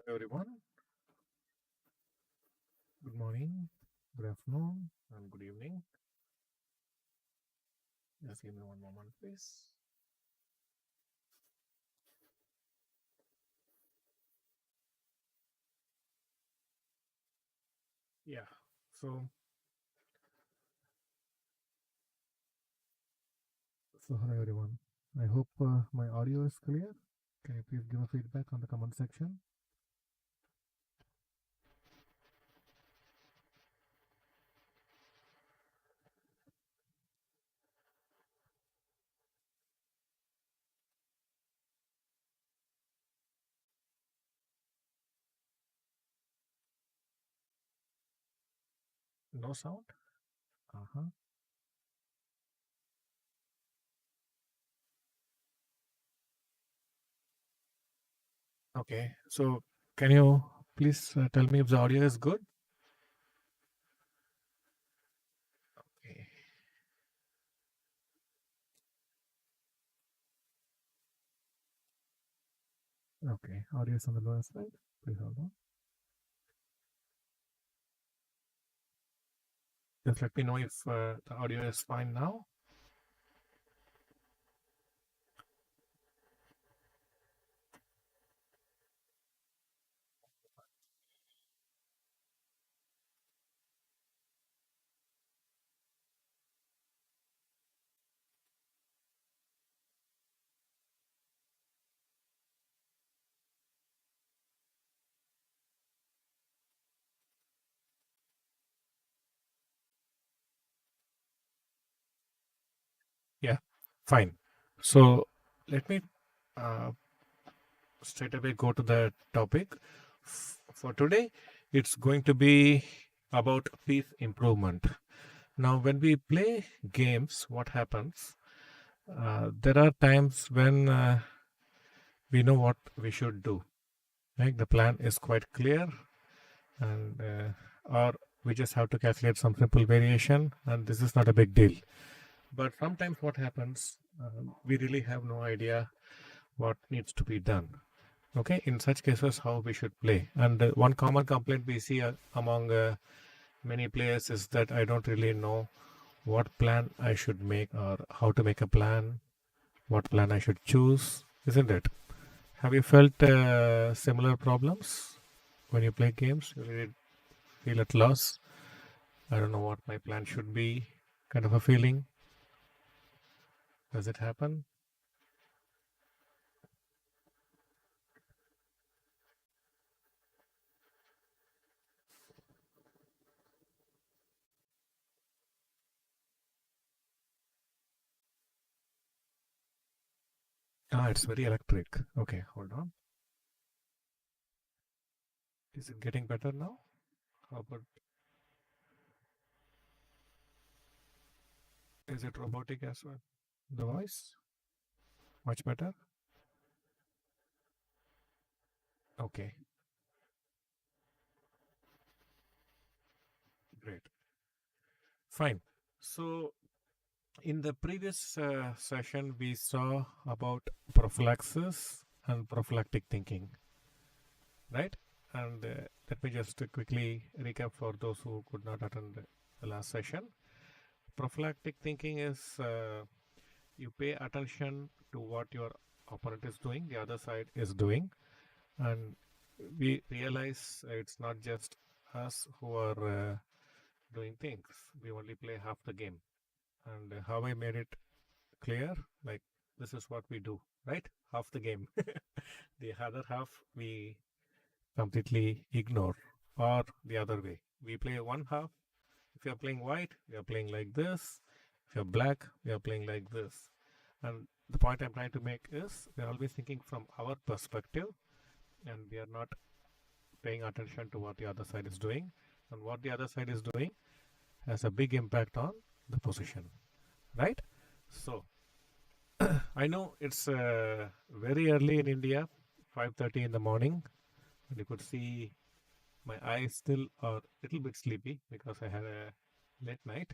Everyone. Good morning, good afternoon, and good evening. Just give me one moment, please. Yeah. So, hello everyone. I hope my audio is clear. Can you please give a feedback on the comment section? No sound. Uh huh. Okay. So, can you please tell me if the audio is good? Okay. Okay. Audio is on the lower side. Please hold on. Just let me know if the audio is fine now. Yeah. Fine. So, let me uh, straight away go to the topic. For today, it's going to be about peace improvement. Now, when we play games, what happens? There are times when we know what we should do. Right? The plan is quite clear, and or we just have to calculate some simple variation, and this is not a big deal. But sometimes what happens, we really have no idea what needs to be done. Okay, in such cases, how we should play. And one common complaint we see among many players is that I don't really know what plan I should make or how to make a plan, what plan I should choose, isn't it? Have you felt similar problems when you play games? You really feel at loss. I don't know what my plan should be, kind of a feeling. Does it happen? Ah, it's very electric. Okay, hold on. Is it getting better now? How about, is it robotic as well? The voice? Much better? Okay, great. Fine. So, in the previous session, we saw about prophylaxis and prophylactic thinking, right? And let me just quickly recap for those who could not attend the last session. Prophylactic thinking is you pay attention to what your opponent is doing, the other side is doing, and we realize it's not just us who are doing things. We only play half the game. And how I made it clear, like this is what we do, right? Half the game. The other half we completely ignore, or the other way. We play one half. If you're playing white, we are playing like this. If you're black, we are playing like this. And the point I'm trying to make is we're always thinking from our perspective and we are not paying attention to what the other side is doing. And what the other side is doing has a big impact on the position, right? So I know it's very early in India, 5:30 in the morning, and you could see my eyes still are a little bit sleepy because I had a late night.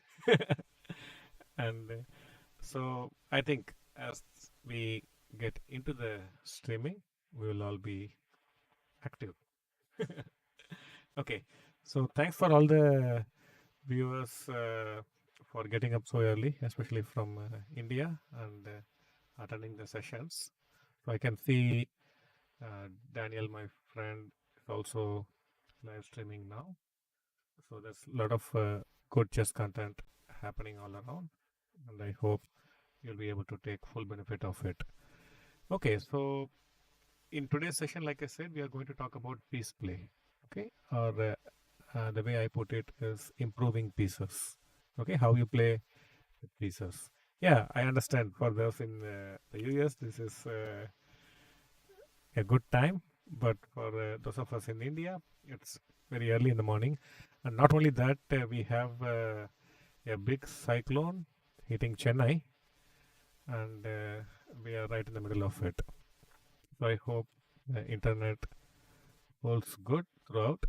And so I think as we get into the streaming, we will all be active. Okay, so thanks for all the viewers for getting up so early, especially from India and attending the sessions. So I can see Daniel, my friend, is also live streaming now. So there's a lot of good chess content happening all around, and I hope you'll be able to take full benefit of it. Okay, so in today's session, like I said, we are going to talk about piece play. Okay, or the way I put it is improving pieces. Okay, how you play with pieces. Yeah, I understand. For those in the US, this is a good time, but for those of us in India, it's very early in the morning. And not only that, we have a big cyclone hitting Chennai, and we are right in the middle of it. So I hope the internet holds good throughout.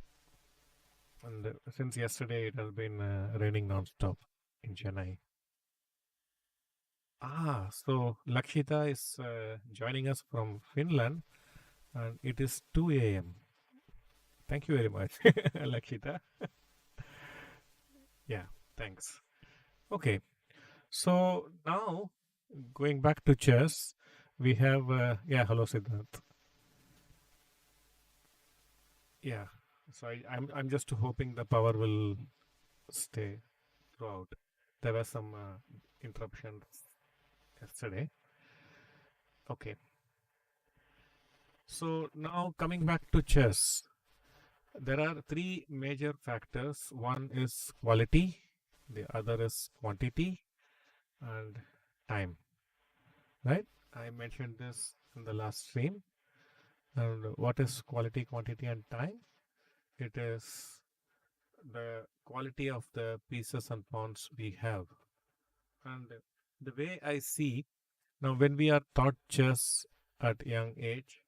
And since yesterday, it has been raining non-stop in Chennai. So Lakshita is joining us from Finland, and it is 2 a.m. Thank you very much, Lakshita. Yeah, thanks. Okay, so now going back to chess, we have yeah. Hello, Siddharth. Yeah, so I'm just hoping the power will stay throughout. There were some interruptions yesterday. Okay, so now coming back to chess, there are three major factors. One is quality, the other is quantity, and time. Right? I mentioned this in the last stream. And what is quality, quantity, and time? It is the quality of the pieces and pawns we have. And the way I see now, when we are taught chess at young age,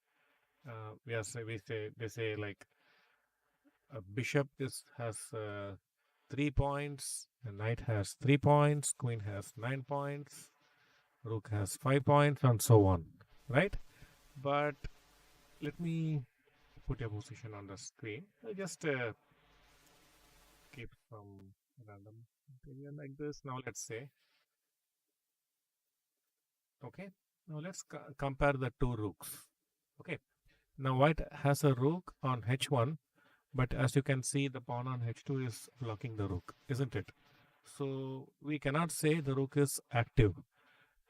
we say they say like a bishop is has 3 points, a knight has 3 points, queen has 9 points, rook has 5 points, and so on. Right? But let me put your position on the screen. I'll just keep some random area like this. Now let's say, okay. Now let's compare the two rooks. Okay. Now white has a rook on h1, but as you can see, the pawn on h2 is blocking the rook, isn't it? So we cannot say the rook is active.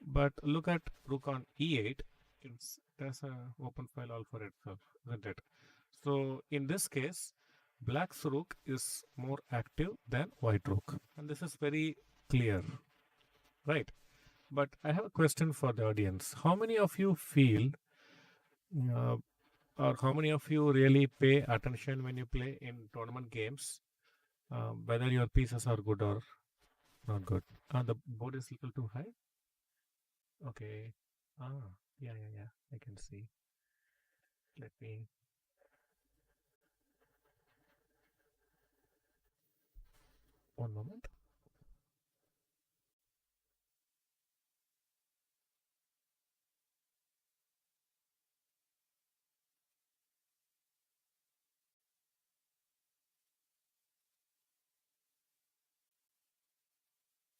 But look at rook on e8. There's a open file all for itself, isn't it? So in this case, black's rook is more active than white rook, and this is very clear, right? But I have a question for the audience. How many of you feel, uh, or how many of you really pay attention when you play in tournament games, whether your pieces are good or not good? The board is a little too high. Okay. Ah, yeah. I can see. Let me one moment.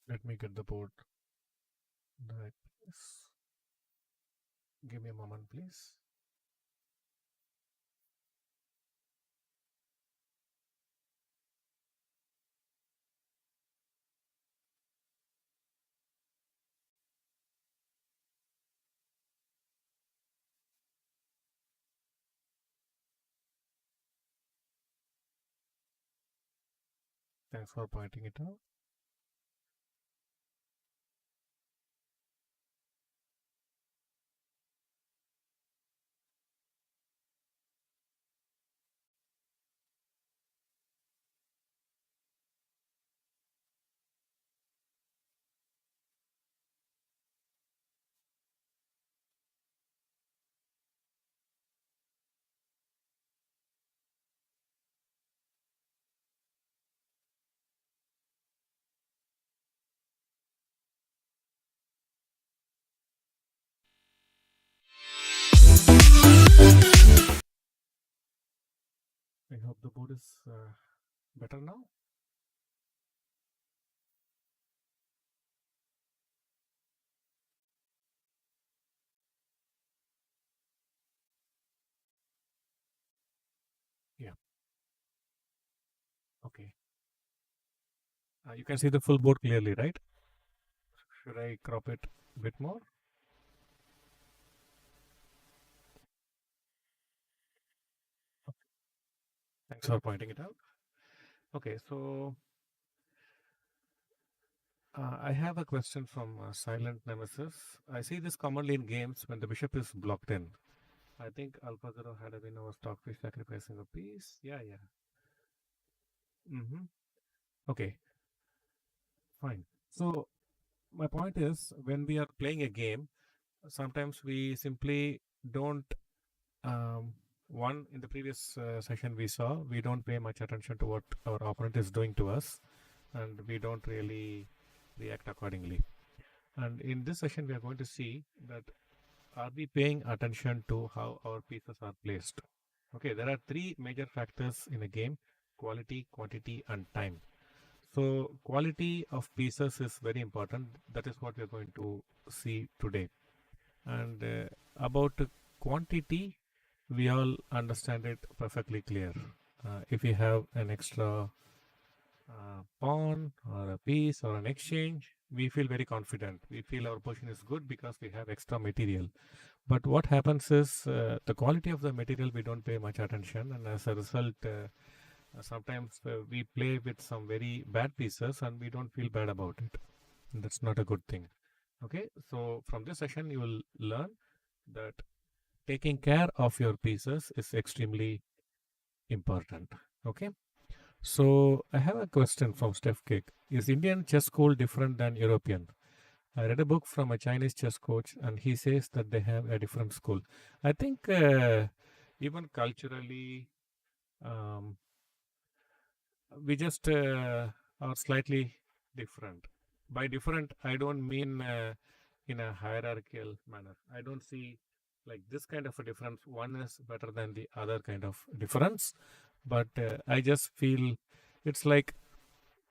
Let me get the board in the right place. Give me a moment, please. Thanks for pointing it out. this better now? Yeah. Okay. You can see the full board clearly, right? Should I crop it a bit more? Thanks for pointing it out. Okay, so I have a question from Silent Nemesis. I see this commonly in games when the bishop is blocked in. I think Alpha Zero had a win over Stockfish sacrificing a piece. Yeah, yeah. Mm-hmm. Okay, fine. So my point is, when we are playing a game, sometimes we simply don't. One, in the previous session we saw, we don't pay much attention to what our opponent is doing to us, and we don't really react accordingly. And in this session, we are going to see that are we paying attention to how our pieces are placed. Okay, there are three major factors in a game: quality, quantity, and time. So quality of pieces is very important. That is what we are going to see today. And about quantity, we all understand it perfectly clear. If we have an extra pawn or a piece or an exchange, we feel very confident. We feel our position is good because we have extra material. But what happens is the quality of the material we don't pay much attention, and as a result, sometimes we play with some very bad pieces and we don't feel bad about it. And that's not a good thing. Okay, so from this session, you will learn that taking care of your pieces is extremely important. Okay, so I have a question from Steph Cake. Is Indian chess school different than European? I read a book from a Chinese chess coach, and he says that they have a different school. I think even culturally, um, we just are slightly different. By different, I don't mean in a hierarchical manner. I don't see like this kind of a difference. One is better than the other kind of difference, but I just feel it's like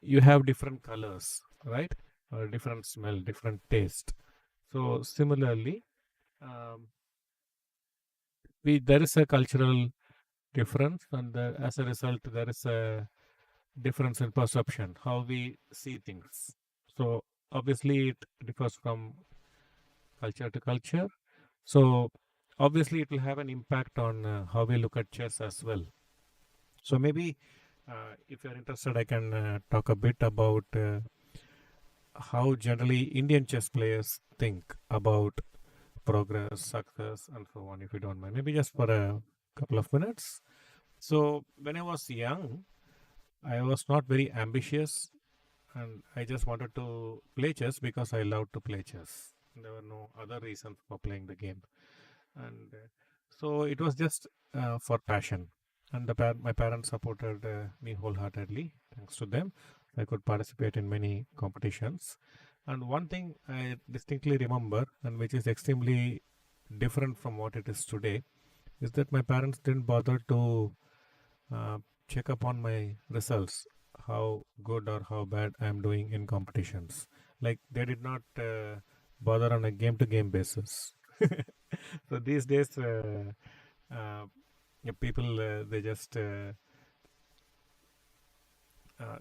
you have different colors, right? Or different smell, different taste. So similarly, um, we there is a cultural difference, and as a result, there is a difference in perception, how we see things. So obviously, it differs from culture to culture. So obviously, it will have an impact on how we look at chess as well. So maybe, if you're interested, I can talk a bit about how generally Indian chess players think about progress, success, and so on. If you don't mind, maybe just for a couple of minutes. So when I was young, I was not very ambitious, and I just wanted to play chess because I loved to play chess. There were no other reasons for playing the game, and so it was just for passion. And my parents supported me wholeheartedly. Thanks to them, I could participate in many competitions. And one thing I distinctly remember, and which is extremely different from what it is today, is that my parents didn't bother to uh, check up on my results, how good or how bad I am doing in competitions. Like they did not bother on a game to game basis. So these days, uh, yeah, people they just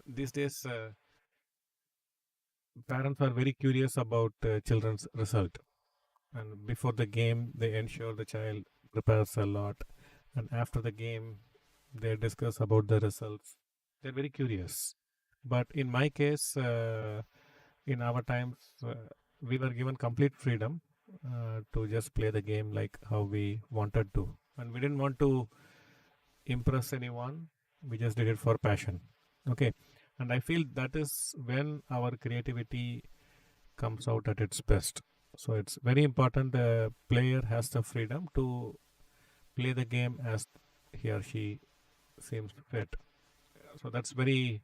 these days parents are very curious about children's result, and before the game they ensure the child prepares a lot, and after the game they discuss about the results. They're very curious. But in my case, in our times, we were given complete freedom to just play the game like how we wanted to, and we didn't want to impress anyone. We just did it for passion. Okay, and I feel that is when our creativity comes out at its best. So it's very important the player has the freedom to play the game as he or she seems fit. So that's very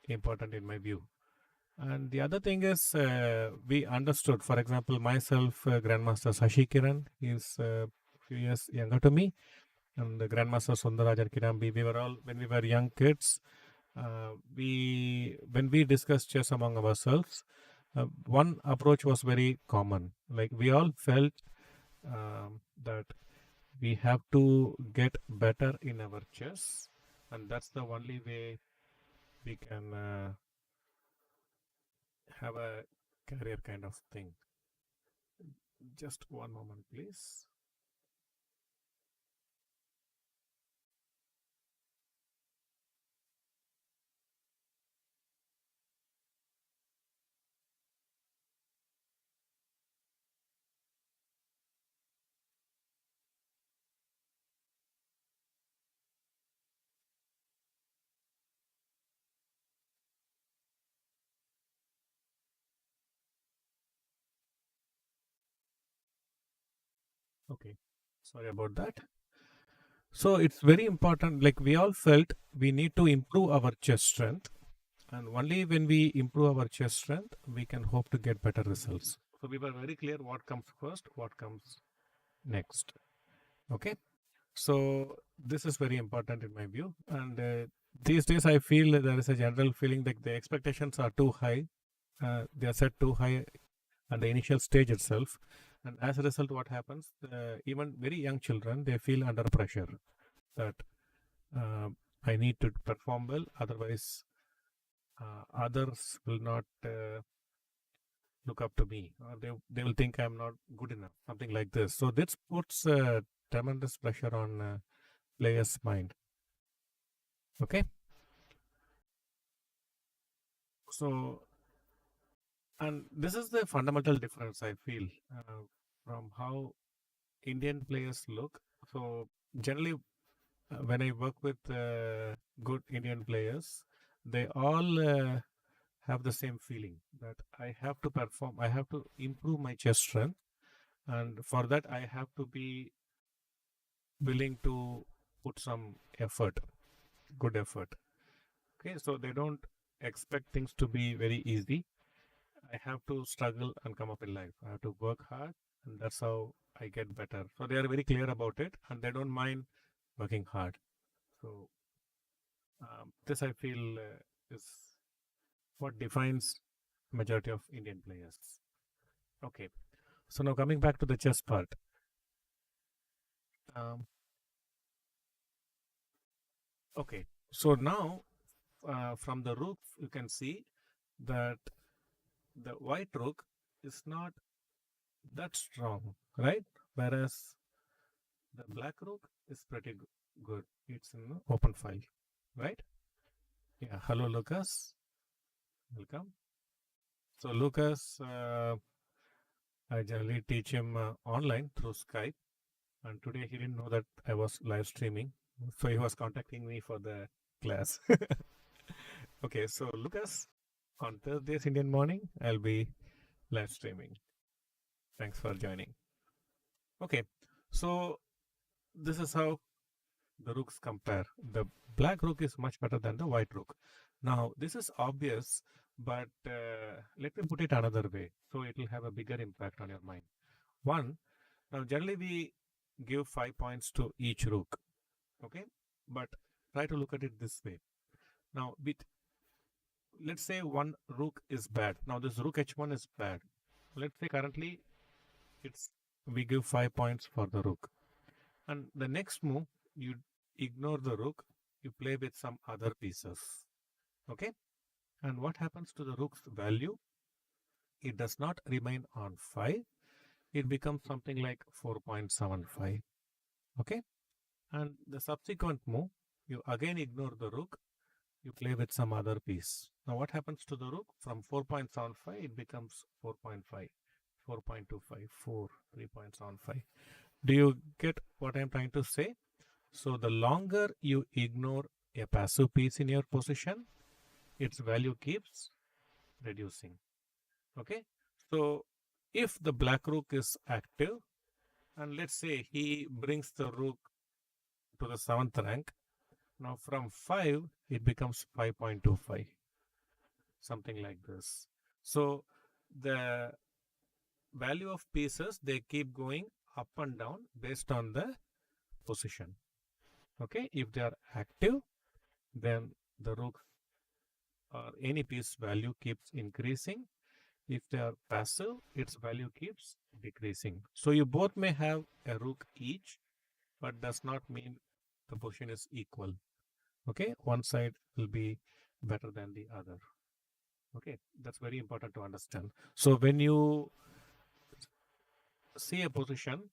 important in my view. And the other thing is, we understood, for example, myself, Grandmaster Sashi Kiran, is a few years younger to me. and the Grandmaster Sundaraj and Kinambi, we were all, when we were young kids, when we discussed chess among ourselves, one approach was very common. Like we all felt that we have to get better in our chess, and that's the only way we can have a career kind of thing. Just one moment, please. Okay, sorry about that. So it's very important. Like we all felt we need to improve our chest strength, and only when we improve our chest strength, we can hope to get better results. So we were very clear what comes first, what comes next. Okay. So this is very important in my view. And these days, I feel that there is a general feeling that the expectations are too high. They are set too high at the initial stage itself. And as a result, what happens? Even very young children, they feel under pressure that uh, I need to perform well, otherwise others will not look up to me, or they will think I'm not good enough, something like this. So this puts tremendous pressure on players' mind. Okay, so and this is the fundamental difference I feel from how Indian players look. So generally, when I work with good Indian players, they all have the same feeling that I have to perform, I have to improve my chest strength, and for that I have to be willing to put some effort, good effort. Okay, so they don't expect things to be very easy. I have to struggle and come up in life. I have to work hard, and that's how I get better. So they are very clear about it, and they don't mind working hard. So this I feel is what defines majority of Indian players. Okay, so now coming back to the chess part. Um, okay, so now from the rook you can see that the white rook is not that strong, right? Whereas the black rook is pretty good. It's in the open file, right? Yeah. Hello, Lucas. Welcome. So, Lucas, I generally teach him online through Skype, and today he didn't know that I was live streaming, so he was contacting me for the class. Okay, so Lucas, on Thursdays Indian morning, I'll be live streaming. Thanks for joining. Okay, so this is how the rooks compare. The black rook is much better than the white rook. Now, this is obvious, but let me put it another way so it will have a bigger impact on your mind. One, now generally we give 5 points to each rook, okay? But try to look at it this way. Now, let's say one rook is bad. Now, this rook h1 is bad. Let's say currently it's we give 5 points for the rook. And the next move, you ignore the rook, you play with some other pieces. Okay? And what happens to the rook's value? It does not remain on 5. It becomes something like 4.75. Okay? And the subsequent move, you again ignore the rook, you play with some other piece. Now what happens to the rook? From 4.75, it becomes 4.5, 4.25, 4, 3.75. Do you get what I'm trying to say? So the longer you ignore a passive piece in your position, its value keeps reducing. Okay. So if the black rook is active, and let's say he brings the rook to the 7th rank, now from 5, it becomes 5.25, something like this. So the value of pieces, they keep going up and down based on the position. Okay, if they are active, then the rook or any piece value keeps increasing. If they are passive, its value keeps decreasing. So you both may have a rook each, but does not mean the position is equal. Okay, one side will be better than the other. Okay, that's very important to understand. So when you see a position,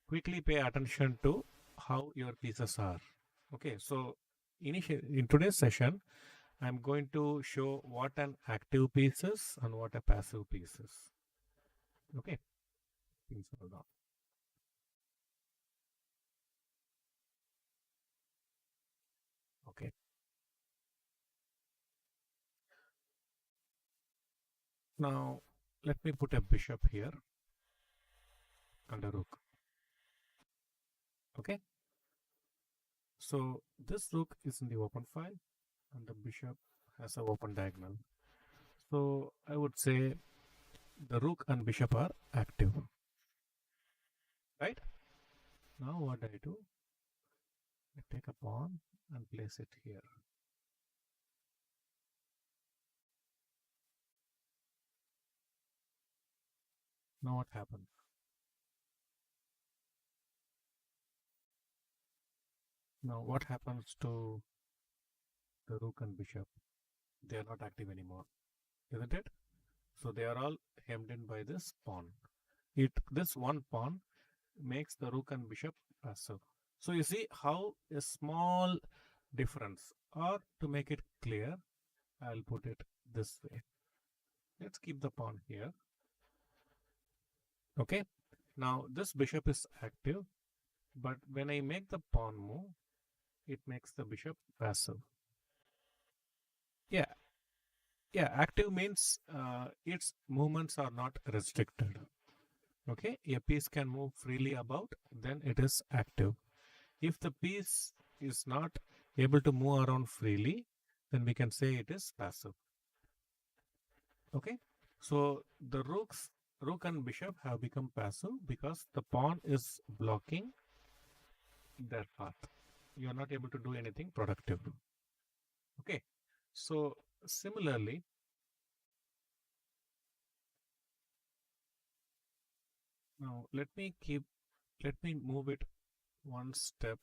quickly pay attention to how your pieces are. Okay, so in today's session, I'm going to show what an active piece is and what a passive piece is. Okay, things hold on. Okay, now let me put a bishop here and a rook. Okay, so this rook is in the open file and the bishop has a open diagonal. So I would say the rook and bishop are active, right? Now what I do? I take a pawn and place it here. Now what happens? Now what happens to the rook and bishop? They are not active anymore, isn't it? So they are all hemmed in by this pawn. This one pawn makes the rook and bishop passive. So you see how a small difference, or to make it clear, I'll put it this way. Let's keep the pawn here. Okay. Now this bishop is active, but when I make the pawn move, it makes the bishop passive. Yeah, yeah. Active means its movements are not restricted. Okay, a piece can move freely about, then it is active. If the piece is not able to move around freely, then we can say it is passive. Okay, so the rook and bishop have become passive because the pawn is blocking their path. You are not able to do anything productive. Okay, so similarly, now let me move it one step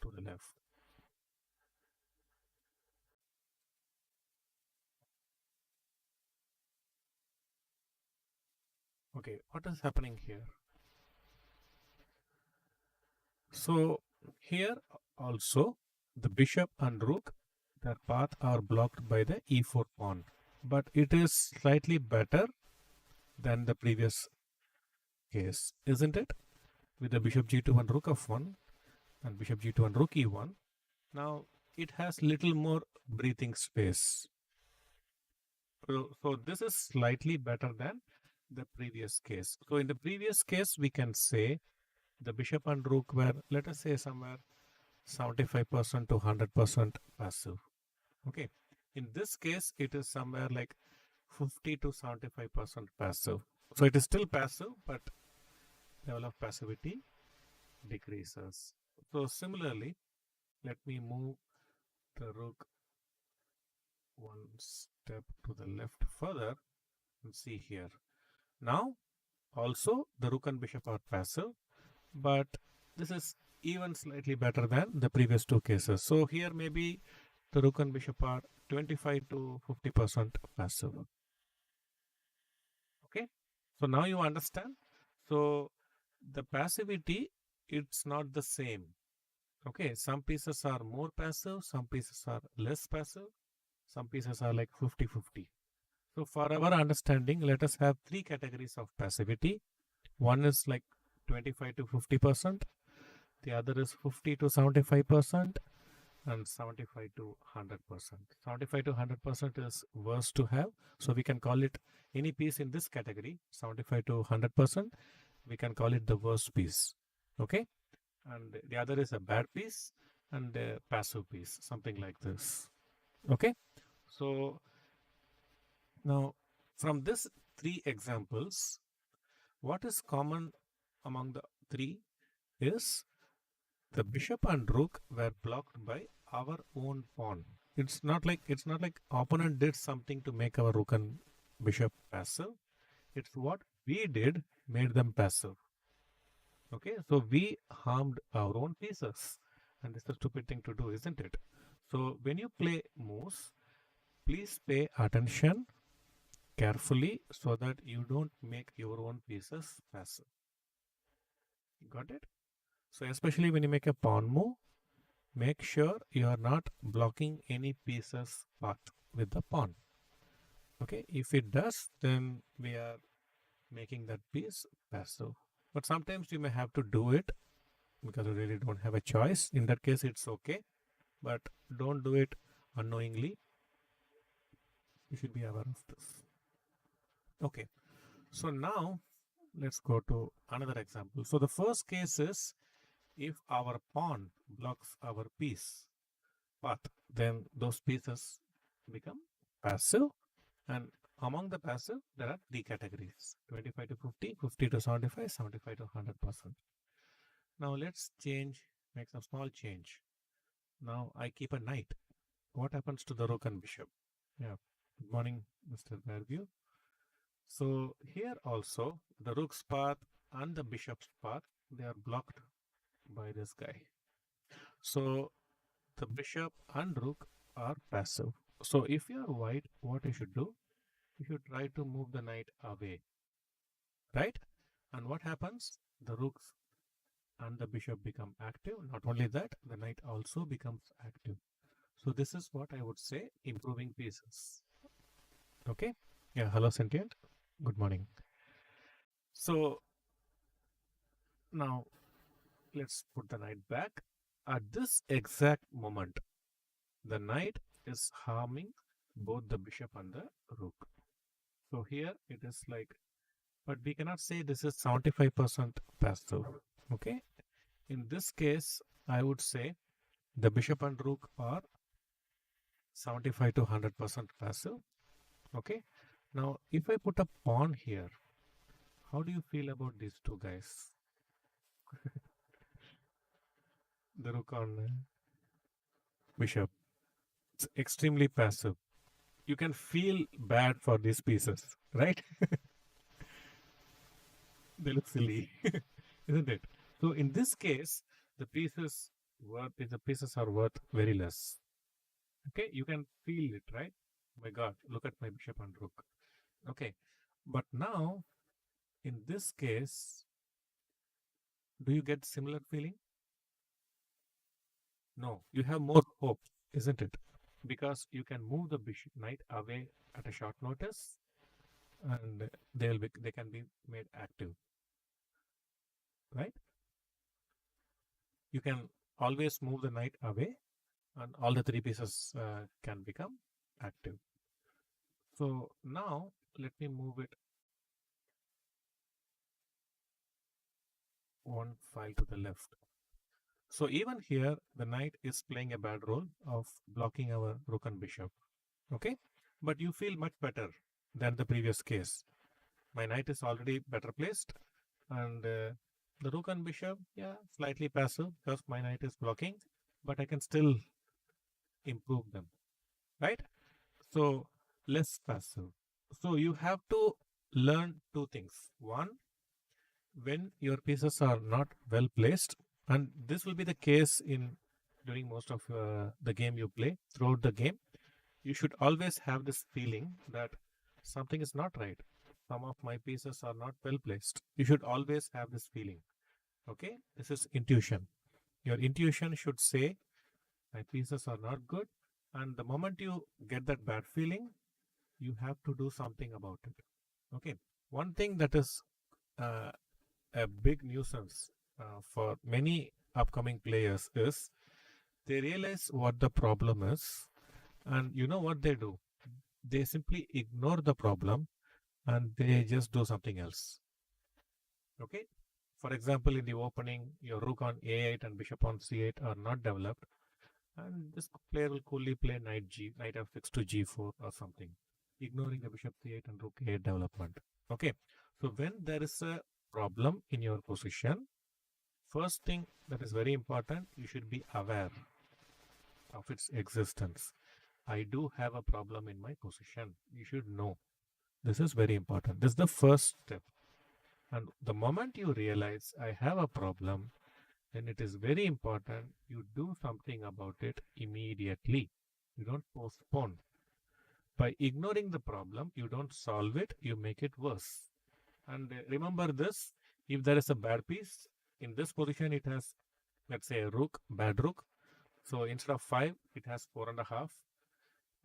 to the left. Okay, what is happening here? So here also the bishop and rook, their path are blocked by the e4 pawn, but it is slightly better than the previous case, isn't it? With the bishop g2 and rook f1 and bishop g2 and rook e1. Now it has little more breathing space. So this is slightly better than the previous case. So in the previous case, we can say the bishop and rook were, let us say, somewhere 75% to 100% passive. Okay. In this case, it is somewhere like 50 to 75% passive. So it is still passive, but level of passivity decreases. So similarly, let me move the rook one step to the left further and see here. Now, also the rook and bishop are passive, but this is even slightly better than the previous two cases. So here maybe the rook and bishop are 25 to 50% passive. Okay, so now you understand. So the passivity, it's not the same. Okay, some pieces are more passive, some pieces are less passive, some pieces are like 50-50. So for our understanding, let us have three categories of passivity. One is like 25 to 50%, the other is 50 to 75%, and 75 to 100%. 75 to 100% is worse to have. So we can call it any piece in this category, 75 to 100%, we can call it the worst piece. Okay. And the other is a bad piece and a passive piece, something like this. Okay. So now from this three examples, what is common among the three is the bishop and rook were blocked by our own pawn. It's not like opponent did something to make our rook and bishop passive. It's what we did made them passive. Okay, so we harmed our own pieces, and it's a stupid thing to do, isn't it? So when you play moves, please pay attention carefully so that you don't make your own pieces passive. Got it? So especially when you make a pawn move, make sure you are not blocking any pieces path with the pawn. Okay, if it does, then we are making that piece passive. But sometimes you may have to do it because you really don't have a choice. In that case, it's okay, but don't do it unknowingly. You should be aware of this. Okay, so now let's go to another example. So the first case is if our pawn blocks our piece path, then those pieces become passive. And among the passive, there are three categories: 25 to 50, 50 to 75, 75 to 100%. Now let's make some small change. Now I keep a knight. What happens to the rook and bishop? Yeah. Good morning, Mr. Fairview. So here also the rook's path and the bishop's path, they are blocked by this guy. So the bishop and rook are passive. So if you are white, what you should do? You should try to move the knight away, right? And what happens? The rooks and the bishop become active. Not only that, the knight also becomes active. So this is what I would say, improving pieces. Okay. Yeah. Hello, sentient. Good morning. So now let's put the knight back. At this exact moment, the knight is harming both the bishop and the rook. So here it is like, but we cannot say this is 75% passive. Okay. In this case, I would say the bishop and rook are 75 to 100% passive. Okay. Now, if I put a pawn here, how do you feel about these two guys? The rook on bishop. It's extremely passive. You can feel bad for these pieces, right? They look silly, isn't it? So in this case, the pieces are worth very less. Okay, you can feel it, right? My God, look at my bishop and rook. Okay, but now in this case, do you get similar feeling? No, you have more hope, isn't it? Because you can move the bishop knight away at a short notice, and they can be made active, right? You can always move the knight away, and all the three pieces can become active. So now let me move it one file to the left. So even here, the knight is playing a bad role of blocking our rook and bishop. Okay, but you feel much better than the previous case. My knight is already better placed, and the rook and bishop, yeah, slightly passive because my knight is blocking, but I can still improve them, right? So less passive. So you have to learn two things. One, when your pieces are not well placed, and this will be the case in during most of the game you play, throughout the game, you should always have this feeling that something is not right. Some of my pieces are not well placed. You should always have this feeling. Okay, this is intuition. Your intuition should say my pieces are not good, and the moment you get that bad feeling, you have to do something about it. Okay, one thing that is uh, a big nuisance for many upcoming players is they realize what the problem is, and you know what they do? They simply ignore the problem and they just do something else. Okay, for example, in the opening, your rook on a8 and bishop on c8 are not developed, and this player will coolly play knight f6 to g4 or something, ignoring the bishop c8 and rook a8 development. Okay, so when there is a problem in your position, first thing that is very important, you should be aware of its existence. I do have a problem in my position. You should know. This is very important. This is the first step. And the moment you realize I have a problem, then it is very important you do something about it immediately. You don't postpone. By ignoring the problem, you don't solve it, you make it worse. And remember this, if there is a bad piece, in this position it has, let's say, a rook, bad rook. So instead of 5, it has 4.5.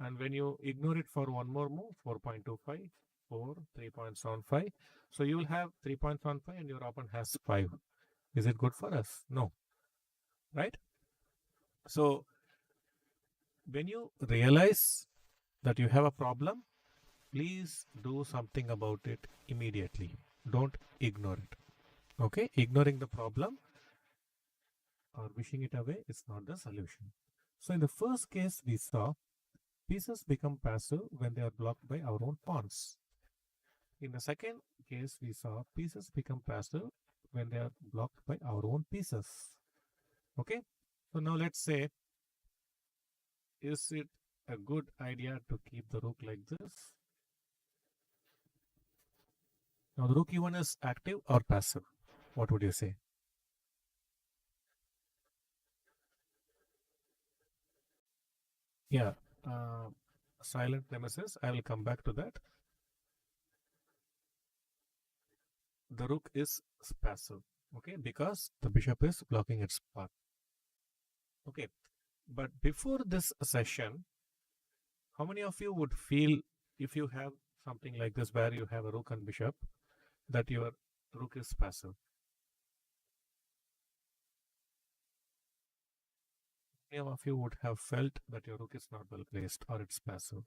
And when you ignore it for one more move, 4.25, 4, 3.75. So you will have 3.75 and your opponent has 5. Is it good for us? No. Right? So when you realize that you have a problem, please do something about it immediately. Don't ignore it. Okay? Ignoring the problem or wishing it away is not the solution. So in the first case, we saw pieces become passive when they are blocked by our own pawns. In the second case, we saw pieces become passive when they are blocked by our own pieces. Okay? So now let's say, is it a good idea to keep the rook like this? Now the rook E1 is active or passive? What would you say? Yeah, silent premises. I will come back to that. The rook is passive, okay, because the bishop is blocking its path. Okay, but before this session, how many of you would feel if you have something like this where you have a rook and bishop, that your rook is passive? Many of you would have felt that your rook is not well placed or it's passive,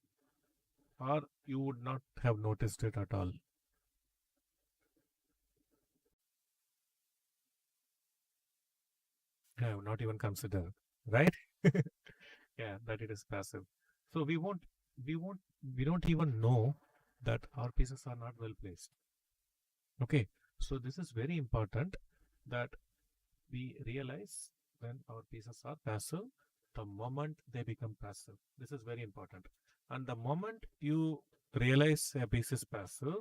or you would not have noticed it at all. I have not even considered, right? Yeah, that it is passive. So we don't even know that our pieces are not well placed. Okay, so this is very important that we realize when our pieces are passive, the moment they become passive. This is very important. And the moment you realize a piece is passive,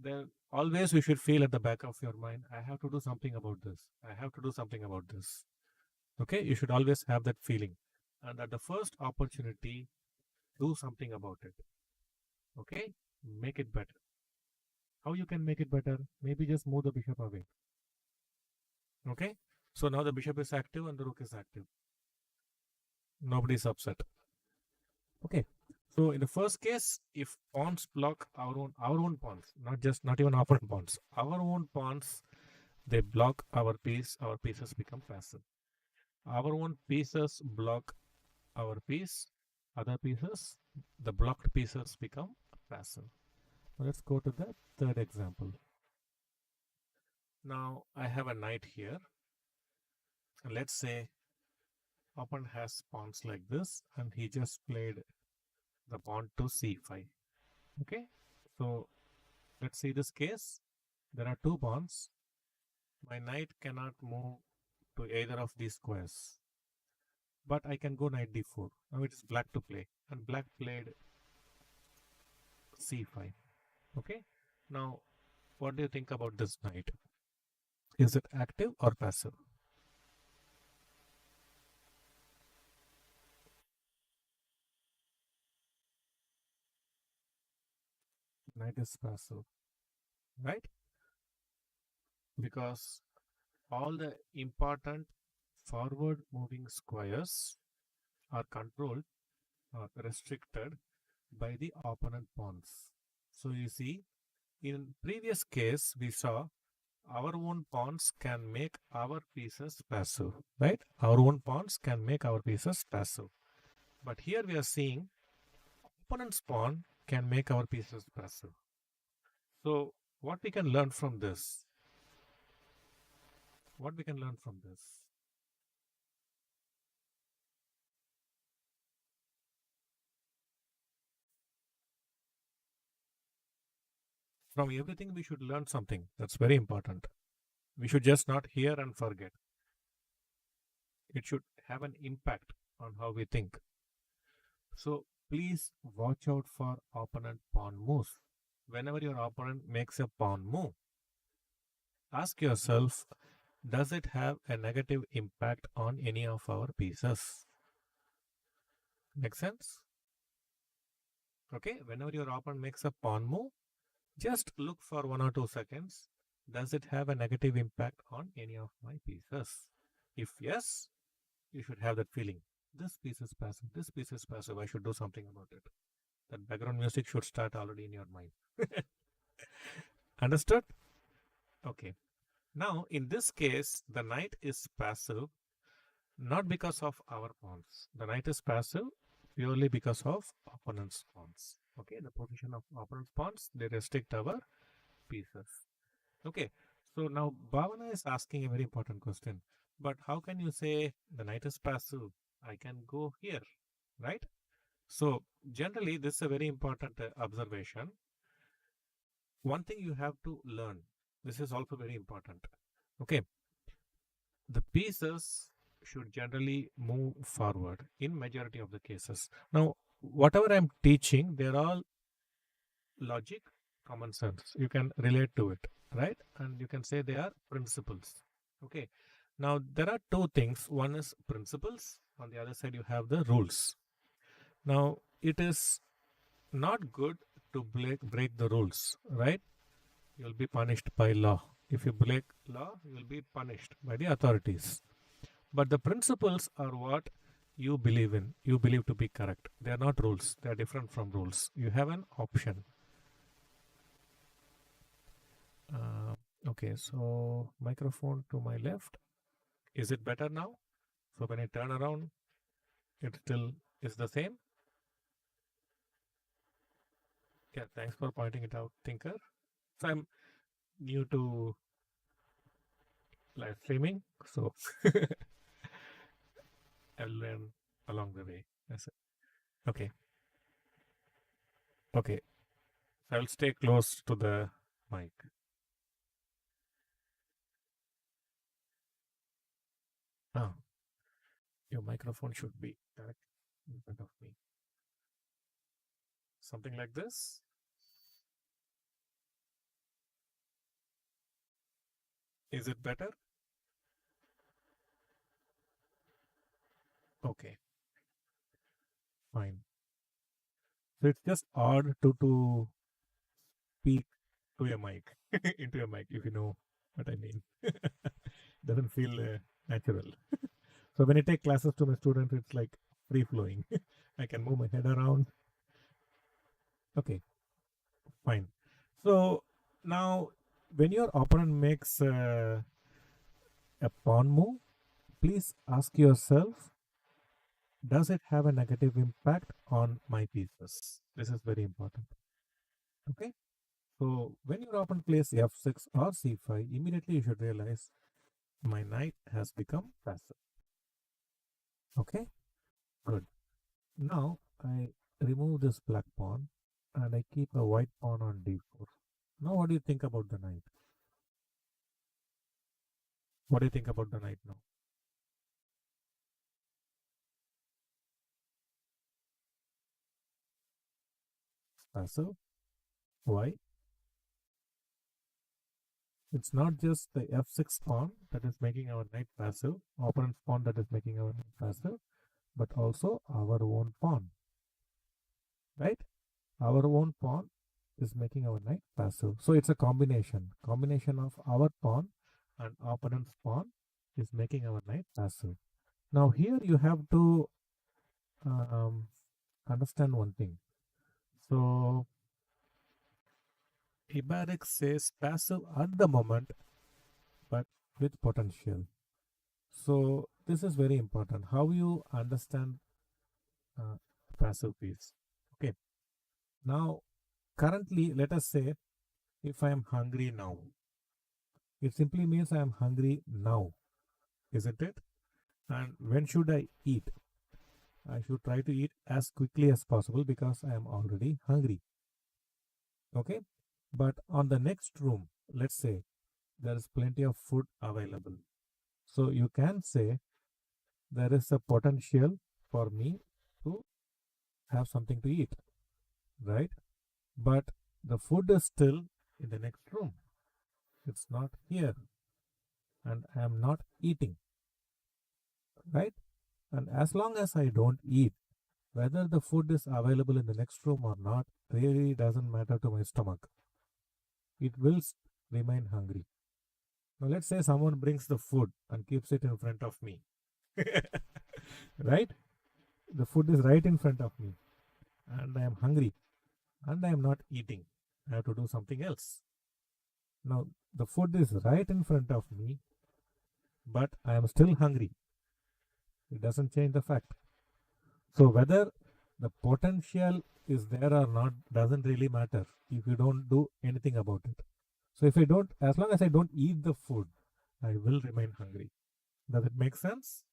then always you should feel at the back of your mind, I have to do something about this. I have to do something about this. Okay, you should always have that feeling. And at the first opportunity, do something about it. Okay, make it better. How you can make it better? Maybe just move the bishop away. Okay, so now the bishop is active and the rook is active. Nobody is upset. Okay, so in the first case, if pawns block our own pawns, not even opponent pawns, our own pawns, they block our piece, our pieces become passive. Our own pieces block our piece, other pieces, the blocked pieces become passive. Let's go to the third example. Now I have a knight here. And let's say opponent has pawns like this and he just played the pawn to c5. Okay, so let's see this case. There are two pawns. My knight cannot move to either of these squares, but I can go knight d4. Now it is black to play, and black played c5. Okay, now what do you think about this knight? Is it active or passive? Knight is passive, right? Because all the important forward moving squares are controlled or restricted by the opponent pawns. So you see, in previous case, we saw our own pawns can make our pieces passive, right? Our own pawns can make our pieces passive. But here we are seeing opponent's pawn can make our pieces passive. So what we can learn from this? What we can learn from this? From everything we should learn something. That's very important. We should just not hear and forget. It should have an impact on how we think. So please watch out for opponent pawn moves. Whenever your opponent makes a pawn move, ask yourself, does it have a negative impact on any of our pieces? Make sense? Okay, whenever your opponent makes a pawn move, just look for 1 or 2 seconds. Does it have a negative impact on any of my pieces? If yes, you should have that feeling. This piece is passive. This piece is passive. I should do something about it. That background music should start already in your mind. Understood? Okay. Now, in this case, the knight is passive not because of our pawns. The knight is passive purely because of opponent's pawns. Okay, the position of opponent's pawns, they restrict our pieces. Okay, so now Bhavana is asking a very important question. But how can you say the knight is passive? I can go here, right? So generally, this is a very important observation. One thing you have to learn, this is also very important. Okay, the pieces should generally move forward in majority of the cases. Now, whatever I'm teaching, they're all logic, common sense. You can relate to it, right? And you can say they are principles. Okay. Now, there are two things. One is principles. On the other side, you have the rules. Now, it is not good to break the rules, right? You'll be punished by law. If you break law, you'll be punished by the authorities. But the principles are what you believe in. You believe to be correct. They are not rules. They are different from rules. You have an option. Okay, so microphone to my left. Is it better now? So when I turn around, it still is the same. Yeah, thanks for pointing it out, Thinker. So I'm new to live streaming, so I'll learn along the way. That's it. Okay. Okay. So I'll stay close to the mic. Ah, your microphone should be direct in front of me. Something like this. Is it better? Okay, fine. So it's just odd to speak to your mic, into your mic, if you know what I mean. Doesn't feel natural. So when I take classes to my students, it's like free flowing. I can move my head around. Okay, fine. So now, when your opponent makes a pawn move, please ask yourself, does it have a negative impact on my pieces? This is very important. Okay. So when your opponent plays f6 or c5, immediately you should realize my knight has become passive. Okay, good. Now I remove this black pawn and I keep a white pawn on d4. Now what do you think about the knight? What do you think about the knight now? Passive. Why? It's not just the f6 pawn that is making our knight passive, opponent's pawn that is making our knight passive, but also our own pawn. Right? Our own pawn is making our knight passive. So it's a combination. Combination of our pawn and opponent's pawn is making our knight passive. Now here you have to understand one thing. So Ibarek says passive at the moment, but with potential. So this is very important. How you understand passive piece. Okay. Now, currently, let us say if I am hungry now, it simply means I am hungry now, isn't it? And when should I eat? I should try to eat as quickly as possible because I am already hungry. Okay. But on the next room, let's say there is plenty of food available. So you can say there is a potential for me to have something to eat, right? But the food is still in the next room. It's not here, and I am not eating, right? And as long as I don't eat, whether the food is available in the next room or not really doesn't matter to my stomach. It will remain hungry. Now, let's say someone brings the food and keeps it in front of me, right? The food is right in front of me, and I am hungry, and I am not eating. I have to do something else. Now, the food is right in front of me, but I am still hungry. It doesn't change the fact. So, whether the potential is there or not doesn't really matter if you don't do anything about it. So, if I don't, as long as I don't eat the food, I will remain hungry. Does it make sense?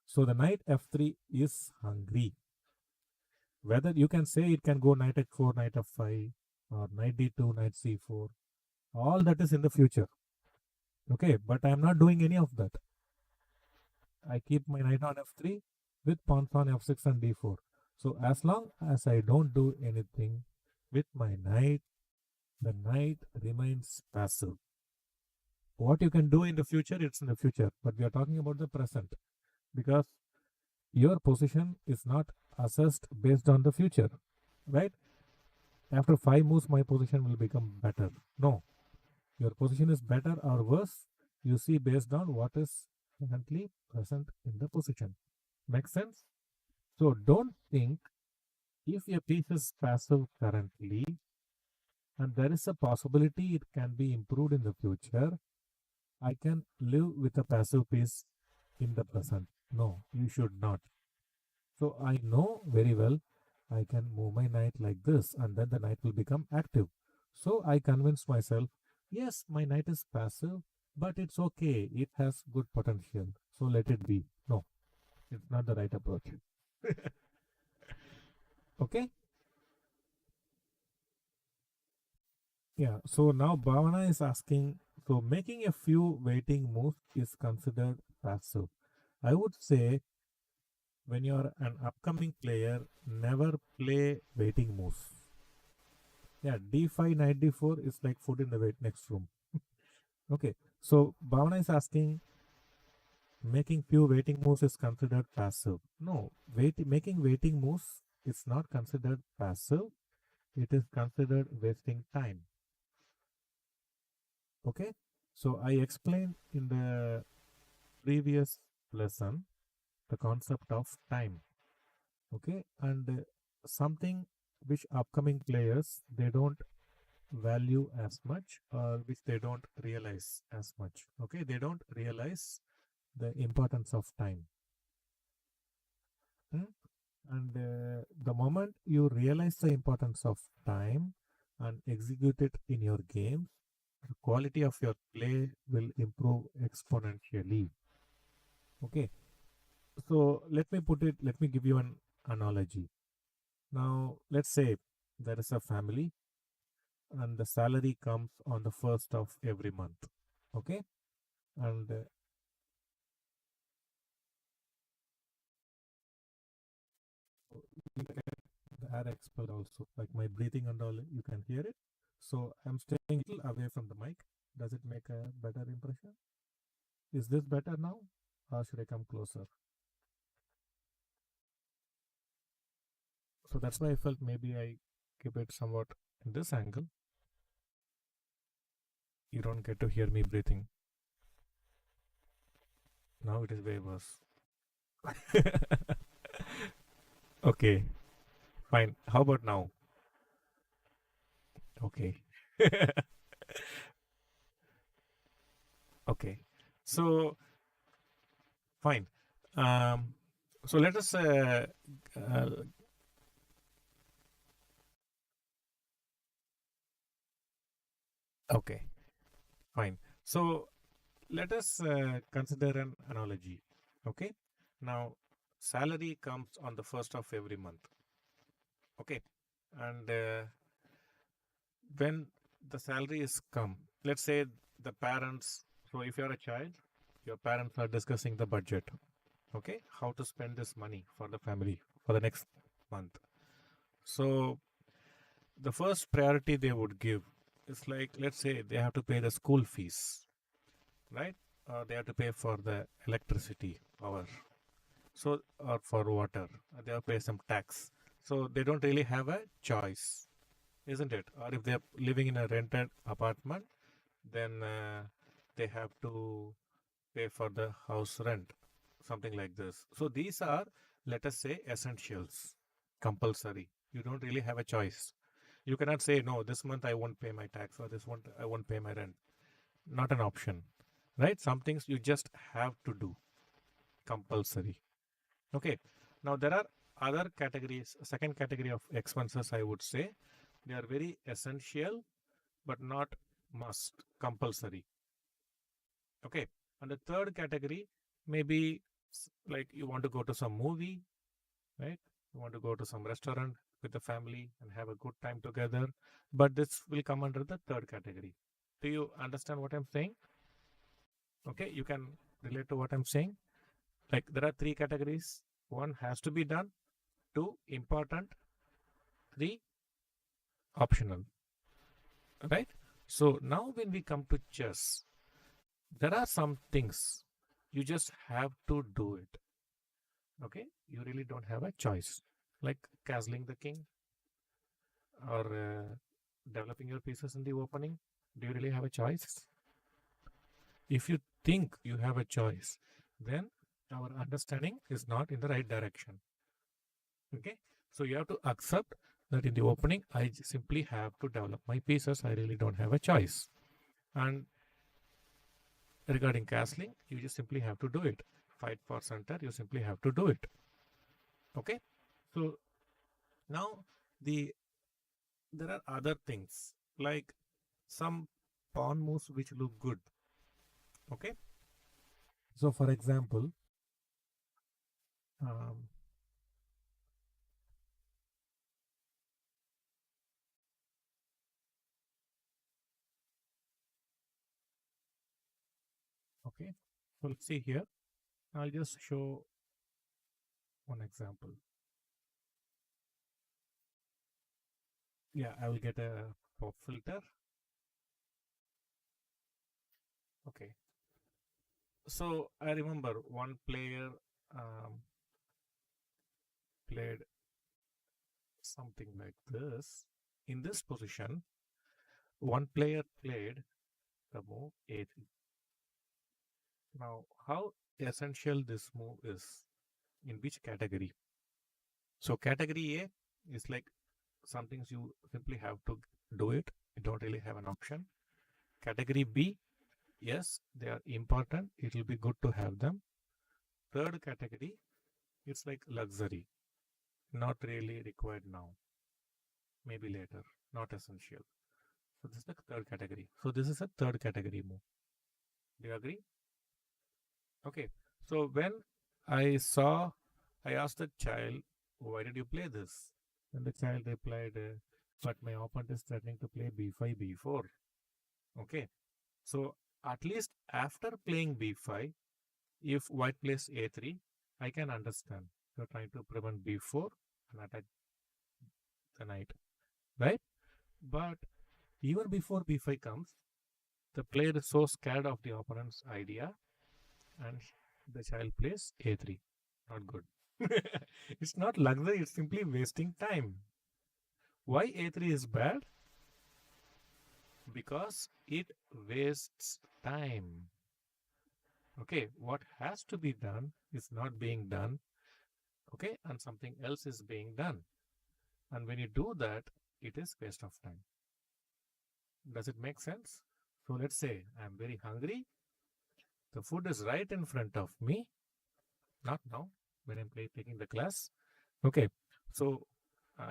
So, the knight f3 is hungry. Whether you can say it can go knight h4, knight f5, or knight d2, knight c4, all that is in the future. Okay, but I am not doing any of that. I keep my knight on f3 with pawns on f6 and d4. So as long as I don't do anything with my knight, the knight remains passive. What you can do in the future, it's in the future, but we are talking about the present, because your position is not assessed based on the future, right? After 5 moves, my position will become better. No, your position is better or worse, you see based on what is currently present in the position. Make sense? So don't think if a piece is passive currently and there is a possibility it can be improved in the future, I can live with a passive piece in the present. No, you should not. So I know very well I can move my knight like this and then the knight will become active. So I convince myself, yes, my knight is passive, but it's okay. It has good potential. So let it be. No, it's not the right approach. Okay? Yeah. So now Bhavana is asking, so making a few waiting moves is considered passive. I would say when you're an upcoming player, never play waiting moves. Yeah, d5, knight d4 is like food in the next room. Okay, so Bhavana is asking, making few waiting moves is considered passive. No, making waiting moves is not considered passive. It is considered wasting time. Okay, so I explained in the previous lesson the concept of time. Okay, and something which upcoming players they don't value as much or which they don't realize as much. Okay, they don't realize the importance of time. And the moment you realize the importance of time and execute it in your game, the quality of your play will improve exponentially. Okay, so let me give you an analogy. Now, let's say there is a family and the salary comes on the first of every month. Okay, and you get the air expelled also, like my breathing and all, you can hear it. So I'm staying a little away from the mic. Does it make a better impression? Is this better now, or should I come closer? So that's why I felt maybe I keep it somewhat in this angle. You don't get to hear me breathing. Now it is way worse. Okay, fine. How about now? Okay. Okay. So fine. Um, so let us uh, okay, fine. So let us consider an analogy. Okay. Now, salary comes on the first of every month. Okay. And when the salary is come, let's say the parents, so if you're a child, your parents are discussing the budget, okay, how to spend this money for the family for the next month. So the first priority they would give is like, let's say they have to pay the school fees, right? They have to pay for the electricity power, so or for water, they have to pay some tax. So they don't really have a choice, isn't it? Or if they're living in a rented apartment, then they have to pay for the house rent, something like this. So these are, let us say, essentials, compulsory. You don't really have a choice. You cannot say, no, this month I won't pay my tax, or this month I won't pay my rent. Not an option, right? Some things you just have to do, compulsory. Okay. Now there are other categories. Second category of expenses, I would say, they are very essential, but not must, compulsory. Okay. And the third category, maybe like you want to go to some movie, right? You want to go to some restaurant with the family and have a good time together. But this will come under the third category. Do you understand what I'm saying? Okay, you can relate to what I'm saying. Like there are three categories. One has to be done, two important, three optional, right? So now when we come to chess, there are some things you just have to do it. Okay, you really don't have a choice, like castling the king or developing your pieces in the opening. Do you really have a choice? If you think you have a choice, then our understanding is not in the right direction. Okay, so you have to accept that in the opening, I simply have to develop my pieces. I really don't have a choice. And regarding castling, you just simply have to do it. Fight for center, you simply have to do it. Okay, so now there are other things like some pawn moves which look good. Okay, so for example, um, okay, so let's see here. I'll just show one example. Yeah, I will get a pop filter. Okay, so I remember one player played something like this. In this position, one player played the move a3. Now, how essential this move is, in which category? So, category A is like some things you simply have to do it, you don't really have an option. Category B, yes, they are important, it will be good to have them. Third category, it's like luxury, not really required now, maybe later, not essential. So, this is the third category. So, this is a third category move. Do you agree? Okay. So when I asked the child, why did you play this? And the child replied, but my opponent is threatening to play b5, b4. Okay. So at least after playing b5, if white plays a3, I can understand. You're trying to prevent b4 and attack the knight, right? But even before b5 comes, the player is so scared of the opponent's idea and the child plays a3. Not good. It's not luxury, it's simply wasting time. Why a3 is bad? Because it wastes time. Okay, what has to be done is not being done. Okay, and something else is being done. And when you do that, it is waste of time. Does it make sense? So let's say I'm very hungry. The food is right in front of me. Not now, when I'm taking the class. Okay, so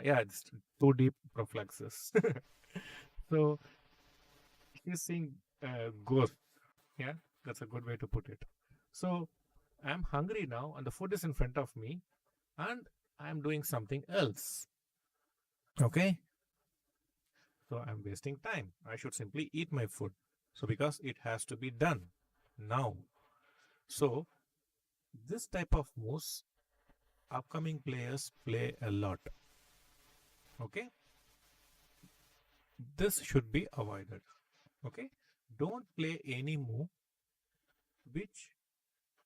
yeah, it's too deep prophylaxis. So he's seeing ghosts. Yeah, that's a good way to put it. So I'm hungry now, and the food is in front of me, and I'm doing something else. Okay, so I'm wasting time. I should simply eat my food. So because it has to be done now. So this type of moves upcoming players play a lot. Okay, this should be avoided. Okay, don't play any move which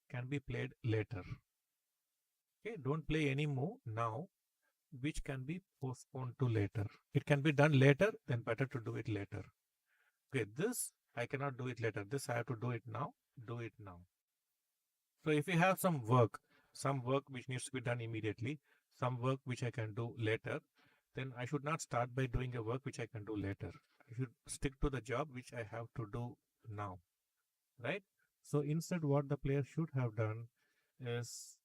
can be played later. Okay, don't play any move now which can be postponed to later. It can be done later, then better to do it later. Okay, this I cannot do it later. This I have to do it now. Do it now. So if you have some work which needs to be done immediately, some work which I can do later, then I should not start by doing a work which I can do later. I should stick to the job which I have to do now, right? So instead, what the player should have done is,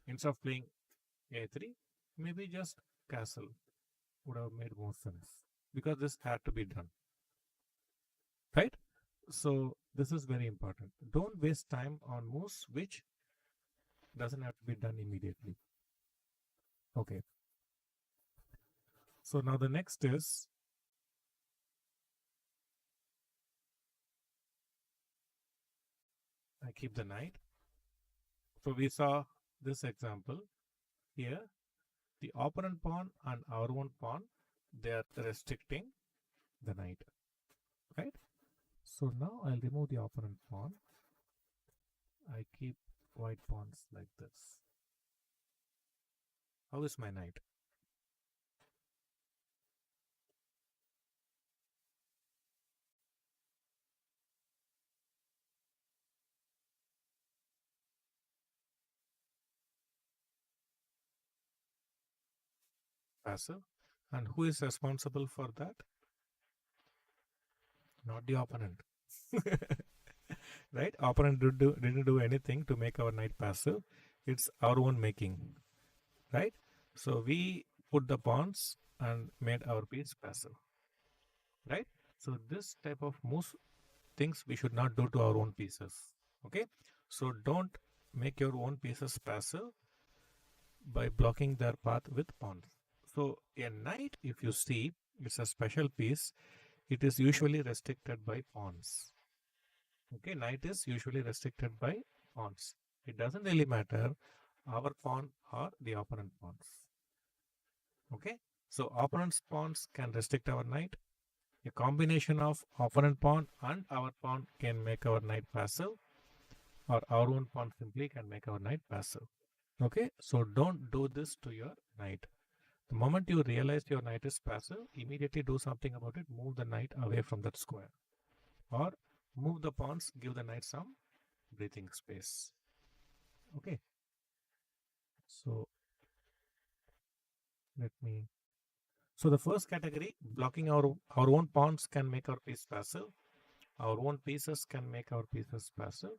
instead of playing a3, maybe just castle would have made more sense, because this had to be done, right? So this is very important. Don't waste time on moves which doesn't have to be done immediately. Okay. So now the next is, I keep the knight. So we saw this example here. The opponent pawn and our own pawn, they are restricting the knight, right? So now I'll remove the opponent pawn. I keep white pawns like this. How is my knight? Passive. And who is responsible for that? Not the opponent. Right? Opponent didn't do anything to make our knight passive. It's our own making. Right? So we put the pawns and made our piece passive. Right? So this type of moves, things we should not do to our own pieces. Okay? So don't make your own pieces passive by blocking their path with pawns. So a knight, if you see, it's a special piece. It is usually restricted by pawns. Okay, knight is usually restricted by pawns. It doesn't really matter our pawn or the opponent pawns. Okay, so opponent's pawns can restrict our knight. A combination of opponent pawn and our pawn can make our knight passive, or our own pawn simply can make our knight passive. Okay, so don't do this to your knight. The moment you realize your knight is passive, immediately do something about it. Move the knight away from that square, or move the pawns, give the knight some breathing space. Okay, so let me. So the first category, blocking our own pawns can make our piece passive. Our own pieces can make our pieces passive.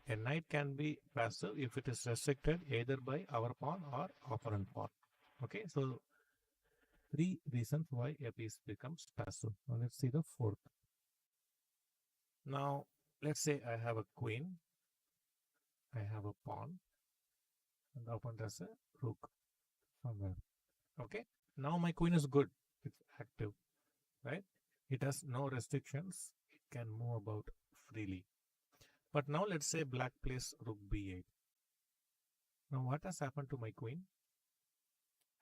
A knight can be passive if it is restricted either by our pawn or opponent pawn. Okay, so 3 reasons why a piece becomes passive. Now let's see the fourth. Now let's say I have a queen, I have a pawn, and the opponent has a rook somewhere. Okay, now my queen is good, it's active, right? It has no restrictions, it can move about freely. But now let's say black plays rook b8. Now what has happened to my queen?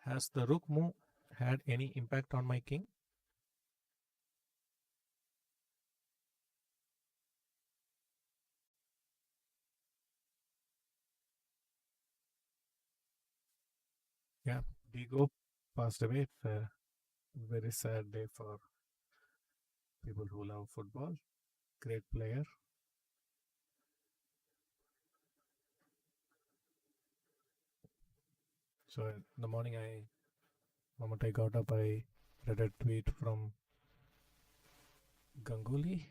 Has the rook move had any impact on my king? Yeah, Diego passed away. It's a very sad day for people who love football. Great player. So in the morning, moment I got up, I read a tweet from Ganguly.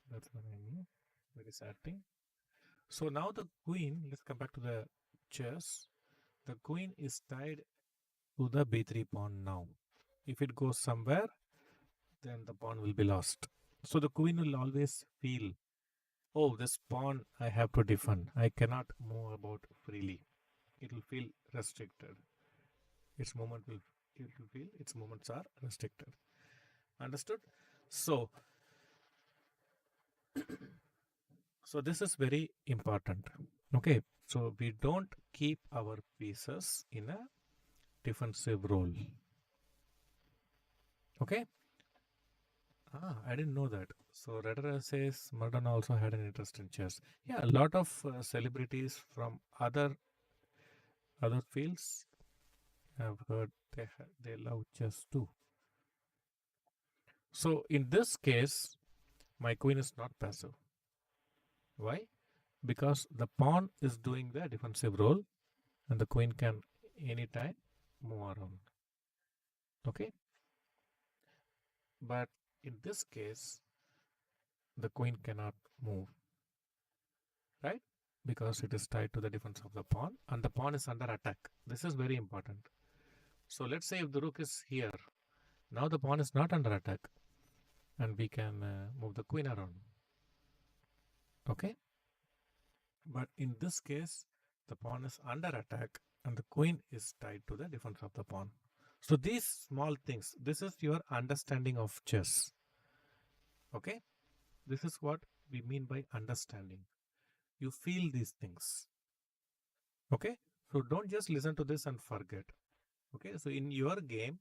That's when I knew. Very sad thing. So now the queen, let's come back to the chess. The queen is tied to the b3 pawn now. If it goes somewhere, then the pawn will be lost. So the queen will always feel, oh, this pawn I have to defend. I cannot move about freely. It will feel restricted. Its movement will, it will feel its movements are restricted. Understood? So, so this is very important. Okay. So we don't keep our pieces in a defensive role. Okay. I didn't know that. So Redder says Murden also had an interest in chess. Yeah, a lot of celebrities from other fields have heard they love chess too. So in this case, my queen is not passive. Why? Because the pawn is doing the defensive role, and the queen can anytime move around. Okay, but in this case, the queen cannot move, right? Because it is tied to the defense of the pawn, and the pawn is under attack. This is very important. So let's say if the rook is here, now the pawn is not under attack, and we can move the queen around. Okay, but in this case, the pawn is under attack, and the queen is tied to the defense of the pawn. So these small things, this is your understanding of chess. Okay, this is what we mean by understanding. You feel these things. Okay, so don't just listen to this and forget. Okay, so in your game,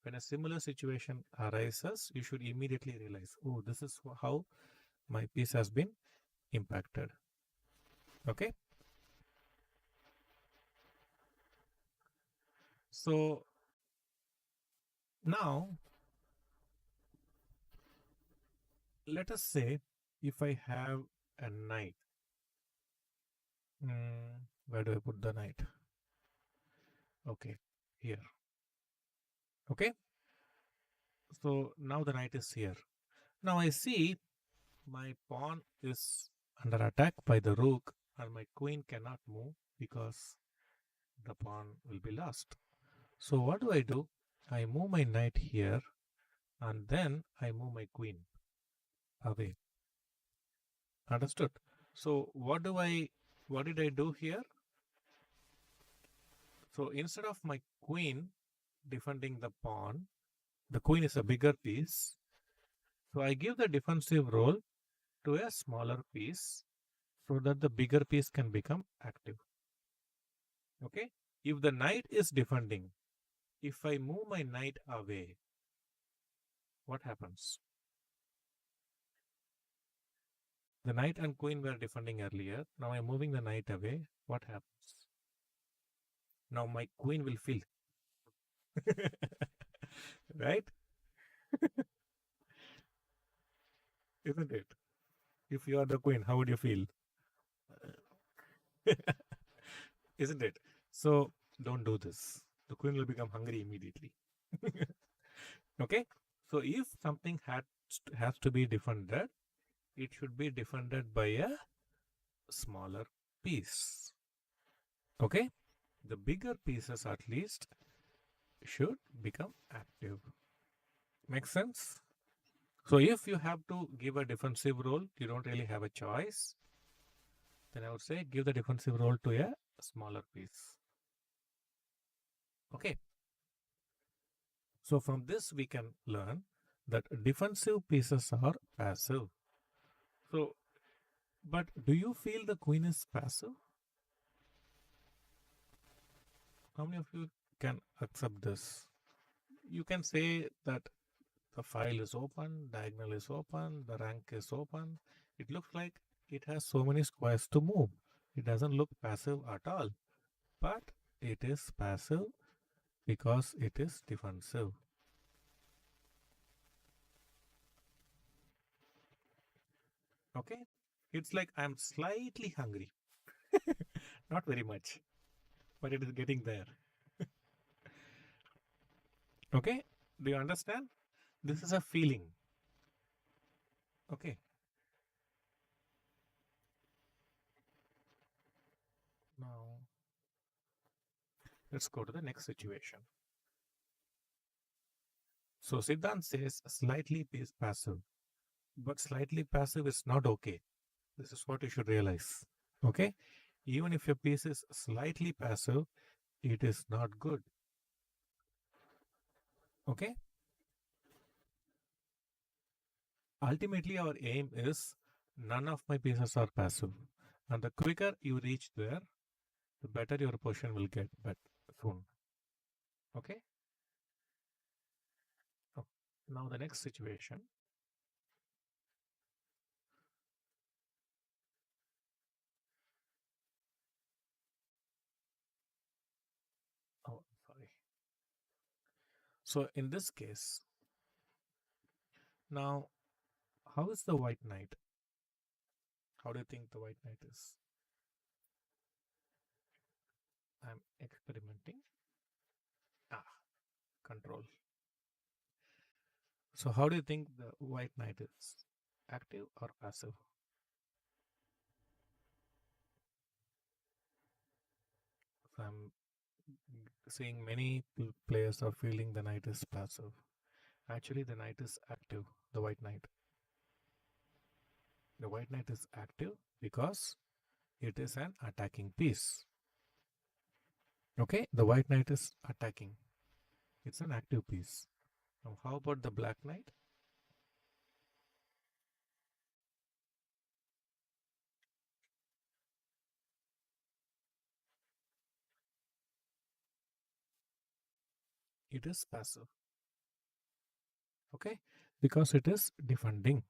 when a similar situation arises, you should immediately realize, oh, this is how my piece has been impacted. Okay, so now let us say if I have a knight. Where do I put the knight? Okay, here. Okay, so now the knight is here. Now I see my pawn is under attack by the rook, and my queen cannot move because the pawn will be lost. So what do? I move my knight here, and then I move my queen away. Understood? So what did I do here? So instead of my queen defending the pawn, the queen is a bigger piece. So I give the defensive role to a smaller piece so that the bigger piece can become active. Okay. If the knight is defending, if I move my knight away, what happens? The knight and queen were defending earlier. Now I'm moving the knight away. What happens? Now my queen will feel. Right? Isn't it? If you are the queen, how would you feel? Isn't it? So don't do this. The queen will become hungry immediately. Okay? So if something has to be defended, it should be defended by a smaller piece. Okay? The bigger pieces at least should become active. Make sense? So if you have to give a defensive role, you don't really have a choice, then I would say give the defensive role to a smaller piece. Okay. So from this we can learn that defensive pieces are passive. So, but do you feel the queen is passive? How many of you can accept this? You can say that the file is open, diagonal is open, the rank is open. It looks like it has so many squares to move. It doesn't look passive at all, but it is passive because it is defensive. Okay, it's like I'm slightly hungry, not very much, but it is getting there. Okay, do you understand? This is a feeling. Okay, now let's go to the next situation. So Siddhant says slightly passive, but slightly passive is not okay. This is what you should realize. Okay, even if your piece is slightly passive, it is not good. Okay, ultimately our aim is none of my pieces are passive. And the quicker you reach there, the better your position will get but soon. Okay? Oh, now the next situation. Oh, sorry. So in this case, now how is the white knight? How do you think the white knight is? I'm experimenting. Ah, control. So how do you think the white knight is? Active or passive? So I'm seeing many players are feeling the knight is passive. Actually, the knight is active, the white knight. The white knight is active because it is an attacking piece. Okay, the white knight is attacking. It's an active piece. Now, how about the black knight? It is passive. Okay, because it is defending.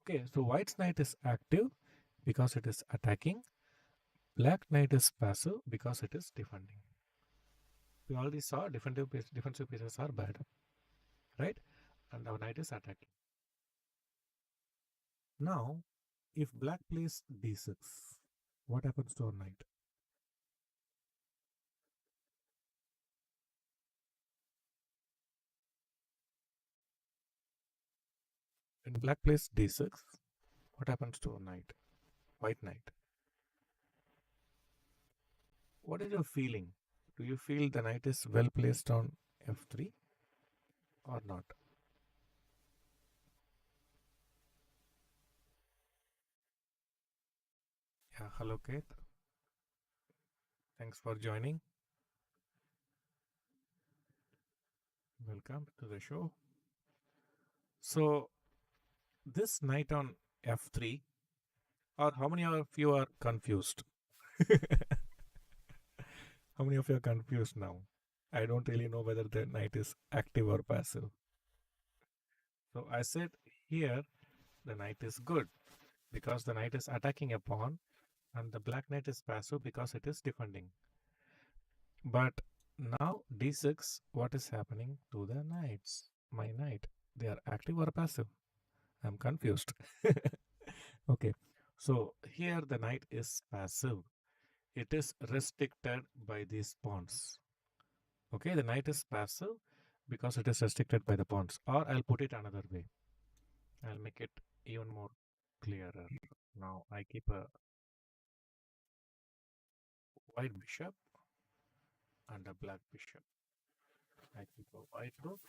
Okay, so white knight is active because it is attacking. Black knight is passive because it is defending. We already saw defensive pieces are bad, right? And our knight is attacking. Now, if black plays d6, what happens to our knight? When black plays d6, what happens to our knight? White knight. What is your feeling? Do you feel the knight is well placed on f3 or not? Yeah, hello Kate. Thanks for joining. Welcome to the show. So, this knight on f3, or how many of you are confused? How many of you are confused now? I don't really know whether the knight is active or passive. So I said here the knight is good because the knight is attacking a pawn and the black knight is passive because it is defending. But now d6, what is happening to the knights? My knight, they are active or passive? I'm confused. Okay, so here the knight is passive. It is restricted by these pawns. Okay, the knight is passive because it is restricted by the pawns. Or I'll put it another way. I'll make it even more clearer. Now I keep a white bishop and a black bishop. I keep a white rook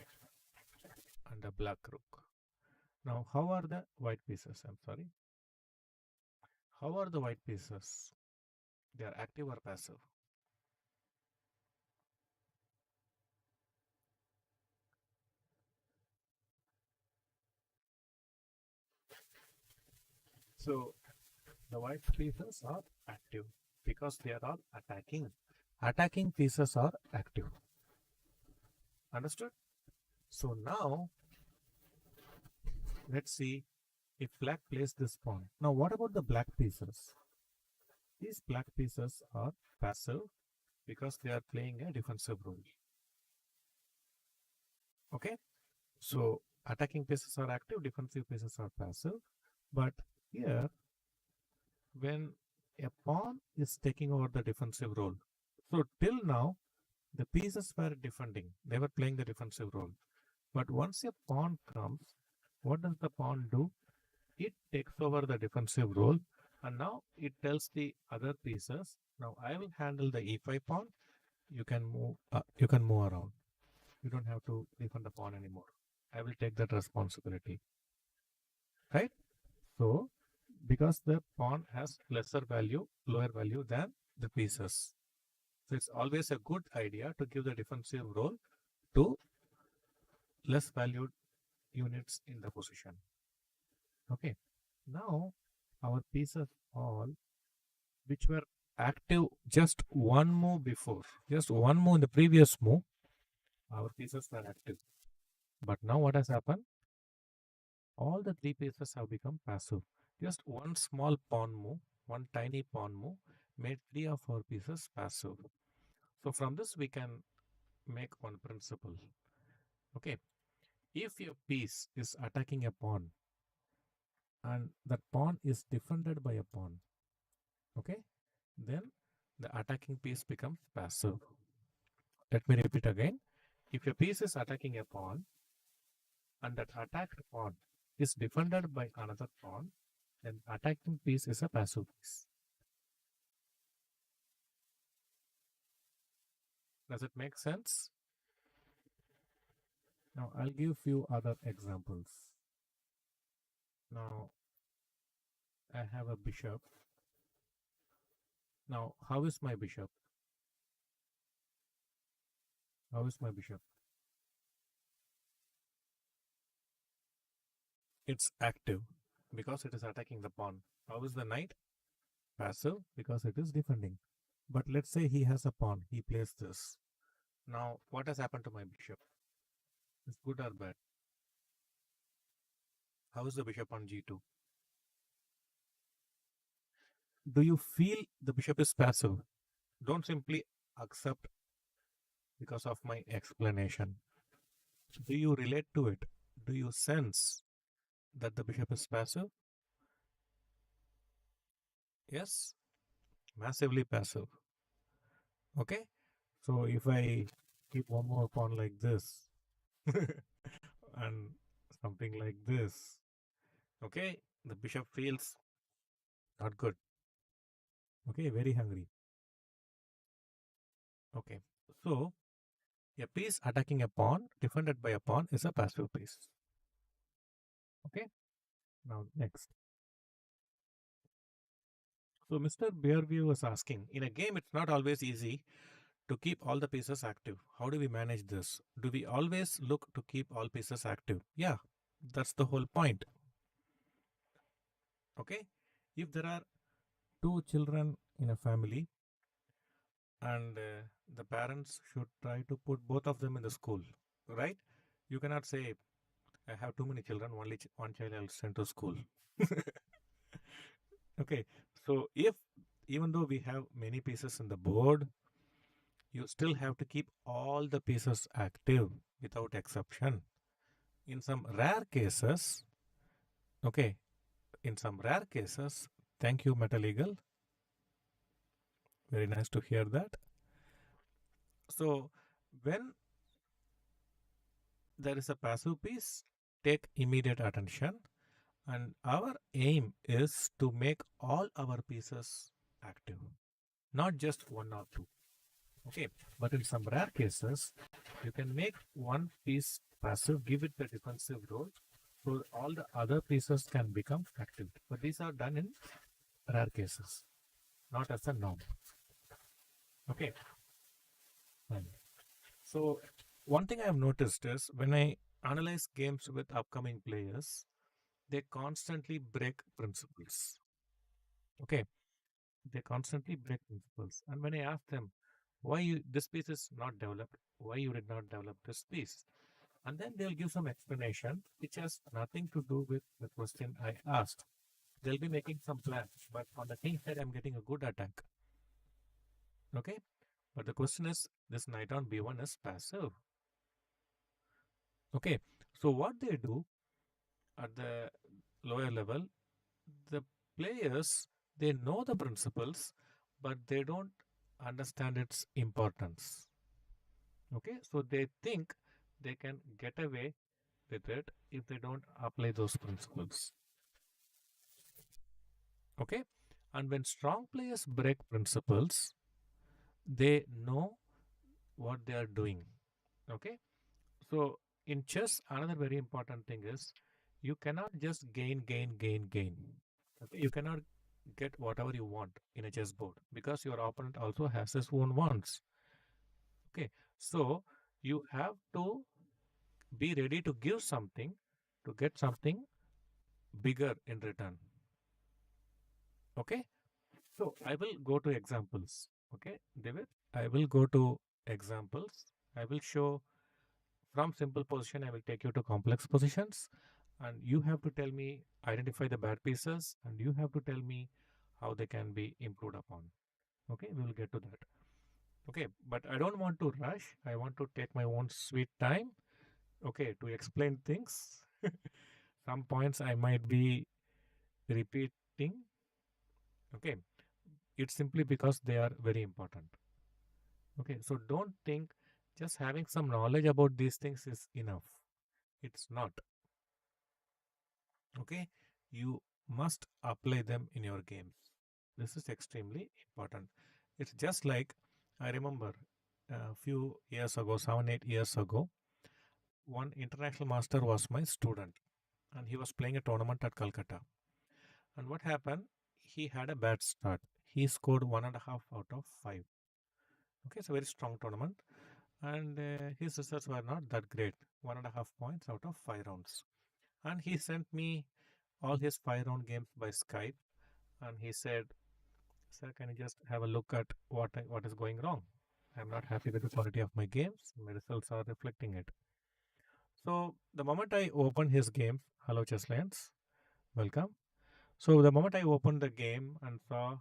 and a black rook. Now, how are the white pieces? I'm sorry. How are the white pieces? They are active or passive? So, the white pieces are active because they are all attacking. Attacking pieces are active. Understood? So now, let's see if black plays this pawn. Now, what about the black pieces? These black pieces are passive because they are playing a defensive role. Okay, so attacking pieces are active, defensive pieces are passive. But here, when a pawn is taking over the defensive role, so till now, the pieces were defending, they were playing the defensive role. But once a pawn comes, what does the pawn do? It takes over the defensive role and now it tells the other pieces, now I will handle the e5 pawn. You can move around. You don't have to defend the pawn anymore. I will take that responsibility. Right? So, because the pawn has lesser value, lower value than the pieces. So, it's always a good idea to give the defensive role to less valued units in the position. Okay. Now our pieces all which were active just one move before, just one move in the previous move, our pieces were active. But now what has happened? All the three pieces have become passive. Just one small pawn move, one tiny pawn move made three of our pieces passive. So from this we can make one principle. Okay. If your piece is attacking a pawn and that pawn is defended by a pawn, okay, then the attacking piece becomes passive. Let me repeat again. If your piece is attacking a pawn and that attacked pawn is defended by another pawn, then attacking piece is a passive piece. Does it make sense? Now I'll give few other examples. Now I have a bishop. Now how is my bishop? How is my bishop? It's active because it is attacking the pawn. How is the knight? Passive because it is defending. But let's say he has a pawn. He plays this. Now what has happened to my bishop? Is good or bad? How is the bishop on g2? Do you feel the bishop is passive? Don't simply accept because of my explanation. Do you relate to it? Do you sense that the bishop is passive? Yes, massively passive. Okay, so if I keep one more pawn like this and something like this, okay, the bishop feels not good. Okay, very hungry. Okay, so a piece attacking a pawn defended by a pawn is a passive piece. Okay, now next. So Mr. Bearview was asking, in a game it's not always easy to keep all the pieces active. How do we manage this? Do we always look to keep all pieces active? Yeah, that's the whole point. Okay, if there are two children in a family and the parents should try to put both of them in the school, right? You cannot say, I have too many children, only one child I'll send to school. Okay, so if even though we have many pieces in the board, you still have to keep all the pieces active without exception. In some rare cases, okay, in some rare cases, thank you, Metal Eagle. Very nice to hear that. So, when there is a passive piece, take immediate attention. And our aim is to make all our pieces active, not just one or two. Okay, but in some rare cases, you can make one piece passive, give it the defensive role, so all the other pieces can become active. But these are done in rare cases, not as a norm. Okay. So one thing I have noticed is when I analyze games with upcoming players, they constantly break principles. Okay, they constantly break principles. And when I ask them why this piece is not developed, why you did not develop this piece, and then they'll give some explanation which has nothing to do with the question I asked. They'll be making some plans, but on the king side, I'm getting a good attack. Okay, but the question is, this knight on b1 is passive. Okay, so what they do at the lower level, the players, they know the principles, but they don't understand its importance. Okay, so they think they can get away with it if they don't apply those principles. Okay, and when strong players break principles, they know what they are doing. Okay, so in chess, another very important thing is you cannot just gain. Okay, you cannot get whatever you want in a chessboard because your opponent also has his own wants. Okay, so you have to be ready to give something to get something bigger in return. Okay. So I will go to examples. Okay, David, I will go to examples. I will show from simple position, I will take you to complex positions, and you have to tell me, identify the bad pieces, and you have to tell me how they can be improved upon. Okay, we will get to that. Okay, but I don't want to rush. I want to take my own sweet time. Okay, to explain things. Some points I might be repeating. Okay, it's simply because they are very important. Okay, so don't think just having some knowledge about these things is enough. It's not. Okay, you must apply them in your games. This is extremely important. It's just like I remember a few years ago, 7, 8 years ago, one international master was my student and he was playing a tournament at Calcutta. And what happened? He had a bad start. He scored 1.5 out of 5. Okay, it's a very strong tournament. And his results were not that great, 1.5 points out of 5 rounds. And he sent me all his 5 round games by Skype, and he said, "Sir, can you just have a look at what is going wrong? I'm not happy with the quality of my games. My results are reflecting it." So the moment I opened his game, hello Chess Lions, welcome. So the moment I opened the game and saw,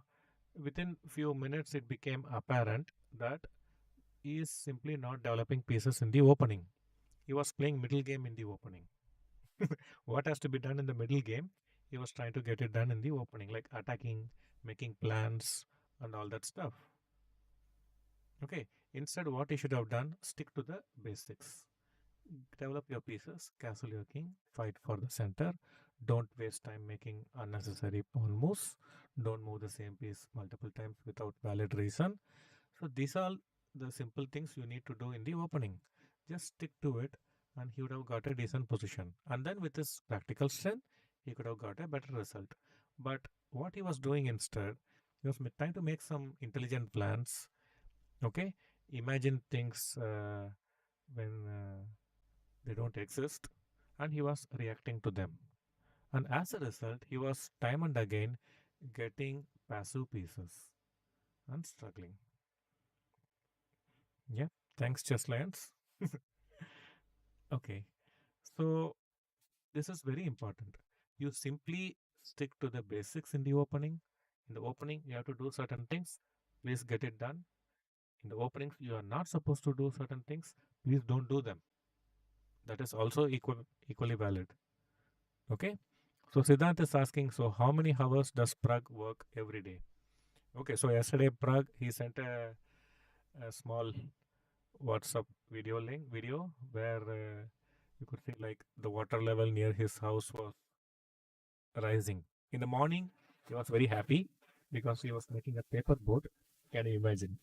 within few minutes it became apparent that he is simply not developing pieces in the opening. He was playing middle game in the opening. What has to be done in the middle game, he was trying to get it done in the opening, like attacking, making plans, and all that stuff. Okay, instead, what he should have done, stick to the basics. Develop your pieces, castle your king, fight for the center. Don't waste time making unnecessary pawn moves. Don't move the same piece multiple times without valid reason. So these are the simple things you need to do in the opening. Just stick to it, and he would have got a decent position. And then with his practical strength, he could have got a better result. But what he was doing instead, he was trying to make some intelligent plans. Okay, imagine things when they don't exist, and he was reacting to them. And as a result, he was time and again getting passive pieces and struggling. Yeah, thanks, Chess Lions. Okay, so this is very important. You simply stick to the basics in the opening. In the opening, you have to do certain things. Please get it done. In the openings, you are not supposed to do certain things. Please don't do them. That is also equally valid. Okay. So Siddhant is asking, so how many hours does Prague work every day? Okay. So yesterday, Prague, he sent a small WhatsApp video where you could see like the water level near his house was rising. In the morning, he was very happy because he was making a paper boat. Can you imagine?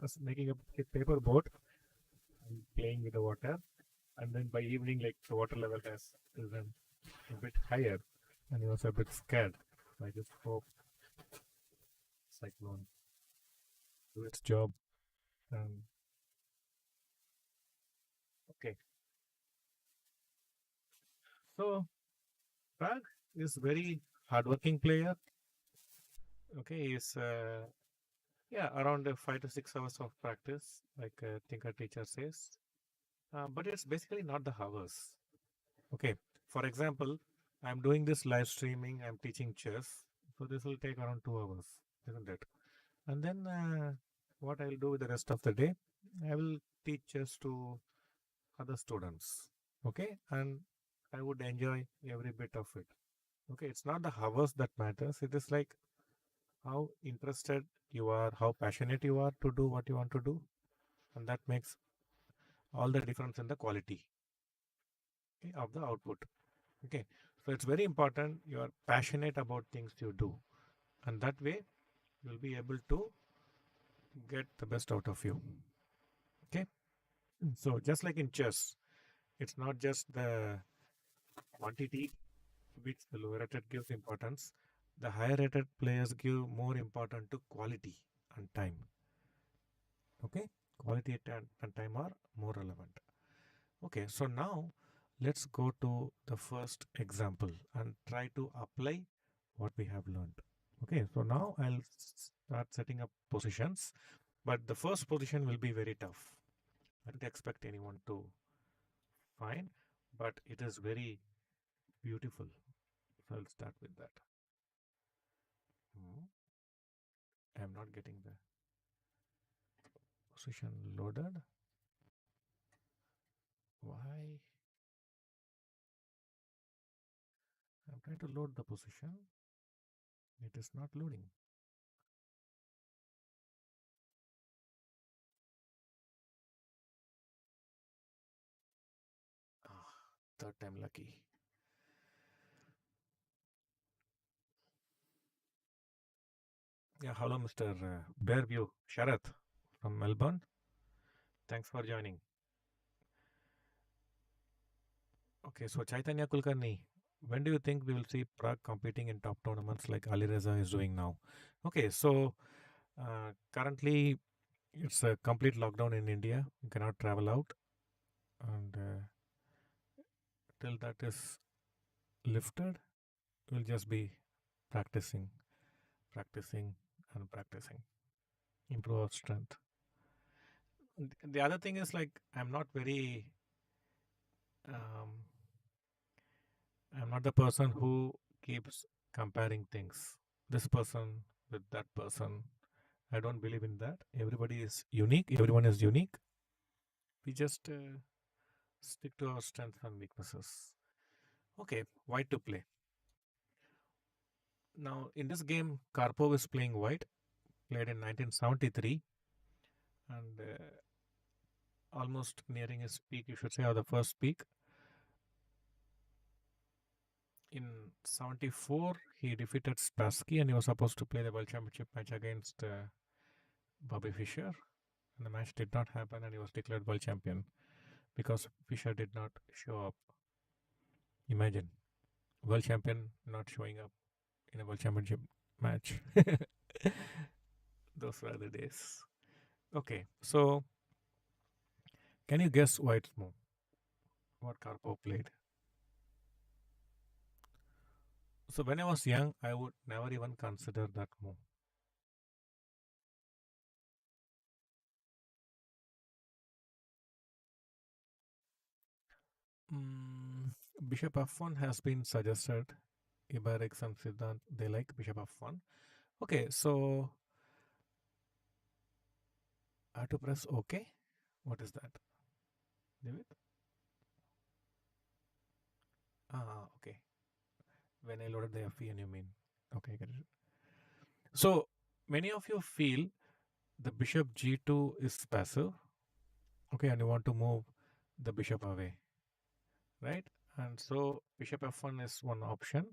Was making a paper boat and playing with the water. And then by evening, like the water level has risen a bit higher, and he was a bit scared. I just hope cyclone do its job. Okay, so Prag is very hardworking player. Okay, he's yeah, around 5 to 6 hours of practice, like I think our teacher says. But it's basically not the hours. Okay, for example, I'm doing this live streaming, I'm teaching chess, so this will take around 2 hours, isn't it? And then what I'll do with the rest of the day, I will teach chess to other students. Okay, and I would enjoy every bit of it. Okay, it's not the hours that matters, it is like how interested you are, how passionate you are to do what you want to do, and that makes all the difference in the quality, okay, of the output. Okay, so it's very important you are passionate about things you do, and that way you'll be able to get the best out of you. Okay, so just like in chess, it's not just the quantity which the lower rated gives importance. The higher rated players give more importance to quality and time. Okay, quality and time are more relevant. Okay, so now Let's go to the first example and try to apply what we have learned. Okay, so now I'll start setting up positions, but the first position will be very tough. I don't expect anyone to find, but it is very beautiful. So I'll start with that. Hmm, I'm not getting the position loaded. Why? I'm trying to load the position. It is not loading. Ah, third time lucky. Yeah, hello, Mr. Bearview Sharath from Melbourne. Thanks for joining. Okay, so Chaitanya Kulkarni, when do you think we will see Prague competing in top tournaments like Ali Reza is doing now? Okay, so currently it's a complete lockdown in India. You cannot travel out, and till that is lifted, we'll just be practicing, practicing, and practicing. Improve our strength. The other thing is like um, I'm not the person who keeps comparing things. This person with that person. I don't believe in that. Everybody is unique. Everyone is unique. We just stick to our strengths and weaknesses. Okay, white to play. Now, in this game, Karpov is playing white, played in 1973, and almost nearing his peak, you should say, or the first peak. In 74, he defeated Spassky and he was supposed to play the World Championship match against Bobby Fischer. And the match did not happen and he was declared world champion because Fischer did not show up. Imagine, world champion not showing up in a world championship match. Those were the days. Okay, so can you guess White's move? What Karpov played? So when I was young, I would never even consider that move. Mm, Bishop F1 has been suggested. Ibarix and Siddhant, they like Bishop F1. Okay, so I have to press OK. What is that? Leave it. Okay. When I loaded the FEN, you mean? Okay, get it. So many of you feel the bishop G2 is passive. Okay, and you want to move the bishop away, right? And so bishop F1 is one option,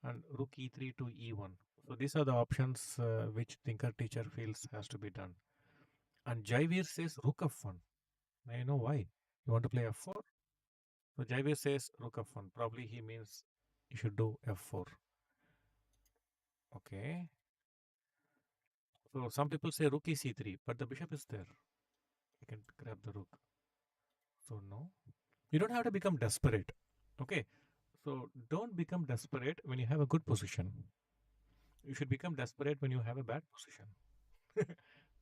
and rook E3 to E1. So these are the options which thinker teacher feels has to be done. And Jaivir says rook F1. Now you know why. You want to play F4? So Jaivir says rook F1. Probably he means you should do F4. Okay. So some people say rook is C3, but the bishop is there. You can grab the rook. So no. You don't have to become desperate. Okay. So don't become desperate when you have a good position. You should become desperate when you have a bad position.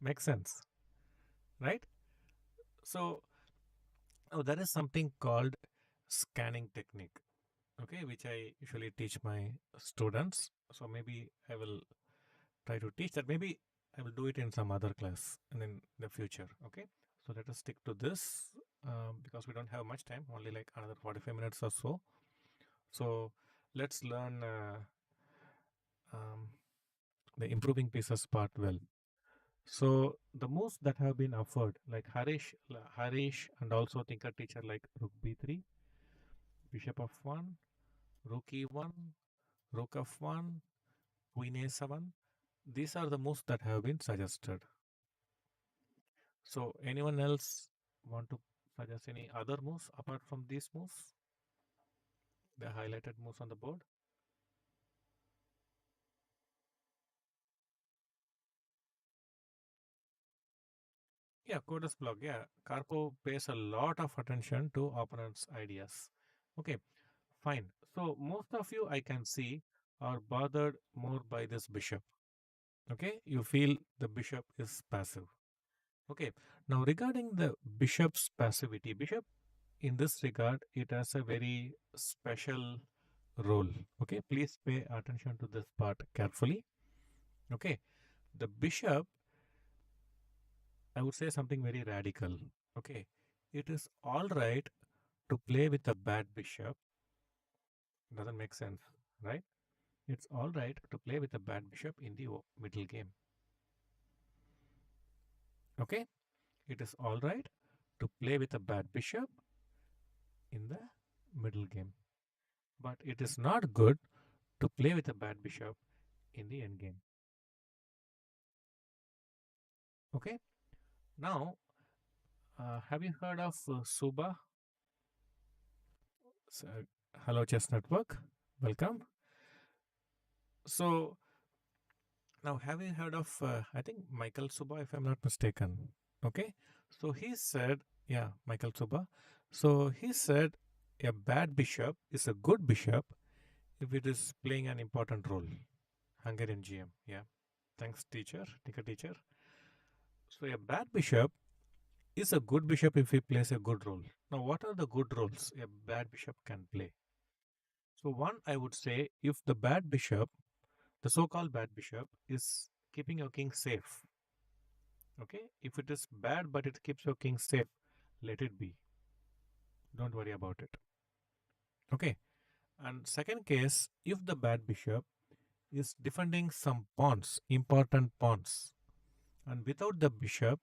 Makes sense, right? So there is something called scanning technique, okay, which I usually teach my students. So maybe I will try to teach that. Maybe I will do it in some other class and in the future. Okay. So let us stick to this because we don't have much time, only like another 45 minutes or so. So let's learn um, the improving pieces part well. So the moves that have been offered, like Harish, and also thinker teacher like Rook B3, Bishop F1, Rook E1, Rook F1, Queen A7. These are the moves that have been suggested. So anyone else want to suggest any other moves apart from these moves? The highlighted moves on the board. Yeah, Codas block. Yeah, Karpov pays a lot of attention to opponents' ideas. Okay, fine. So most of you I can see are bothered more by this bishop. Okay, you feel the bishop is passive. Okay, now regarding the bishop's passivity, bishop in this regard, it has a very special role. Okay, please pay attention to this part carefully. Okay, the bishop, I would say something very radical. Okay, it is all right to play with a bad bishop. Doesn't make sense, right? It's all right to play with a bad bishop in the middle game. Okay, it is all right to play with a bad bishop in the middle game, but it is not good to play with a bad bishop in the end game. Okay, now have you heard of Suba? So, hello, Chess Network. Welcome. So, now have you heard of, I think, Michael Suba, if I'm not mistaken? Okay. So, he said, yeah, Michael Suba. So, he said a bad bishop is a good bishop if it is playing an important role. Hungarian GM. Yeah. Thanks, teacher. Take a teacher. So, a bad bishop is a good bishop if he plays a good role. Now, what are the good roles a bad bishop can play? So, one, I would say, if the bad bishop, the so called bad bishop, is keeping your king safe. Okay, if it is bad but it keeps your king safe, let it be. Don't worry about it. Okay, and second case, if the bad bishop is defending some pawns, important pawns, and without the bishop,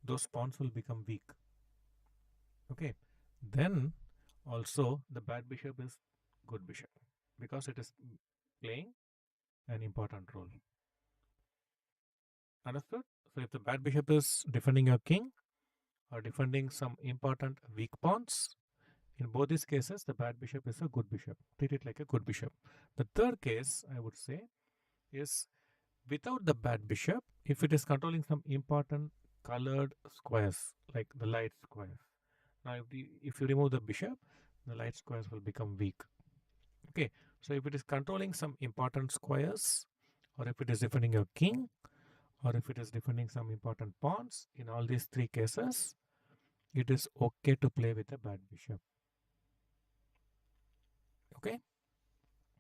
those pawns will become weak. Okay, then also the bad bishop is good bishop because it is playing an important role. Understood? So if the bad bishop is defending your king or defending some important weak pawns, in both these cases, the bad bishop is a good bishop. Treat it like a good bishop. The third case, I would say, is without the bad bishop, if it is controlling some important colored squares, like the light squares. Now, if you remove the bishop, the light squares will become weak. Okay, so if it is controlling some important squares, or if it is defending your king, or if it is defending some important pawns, in all these three cases, it is okay to play with a bad bishop. Okay,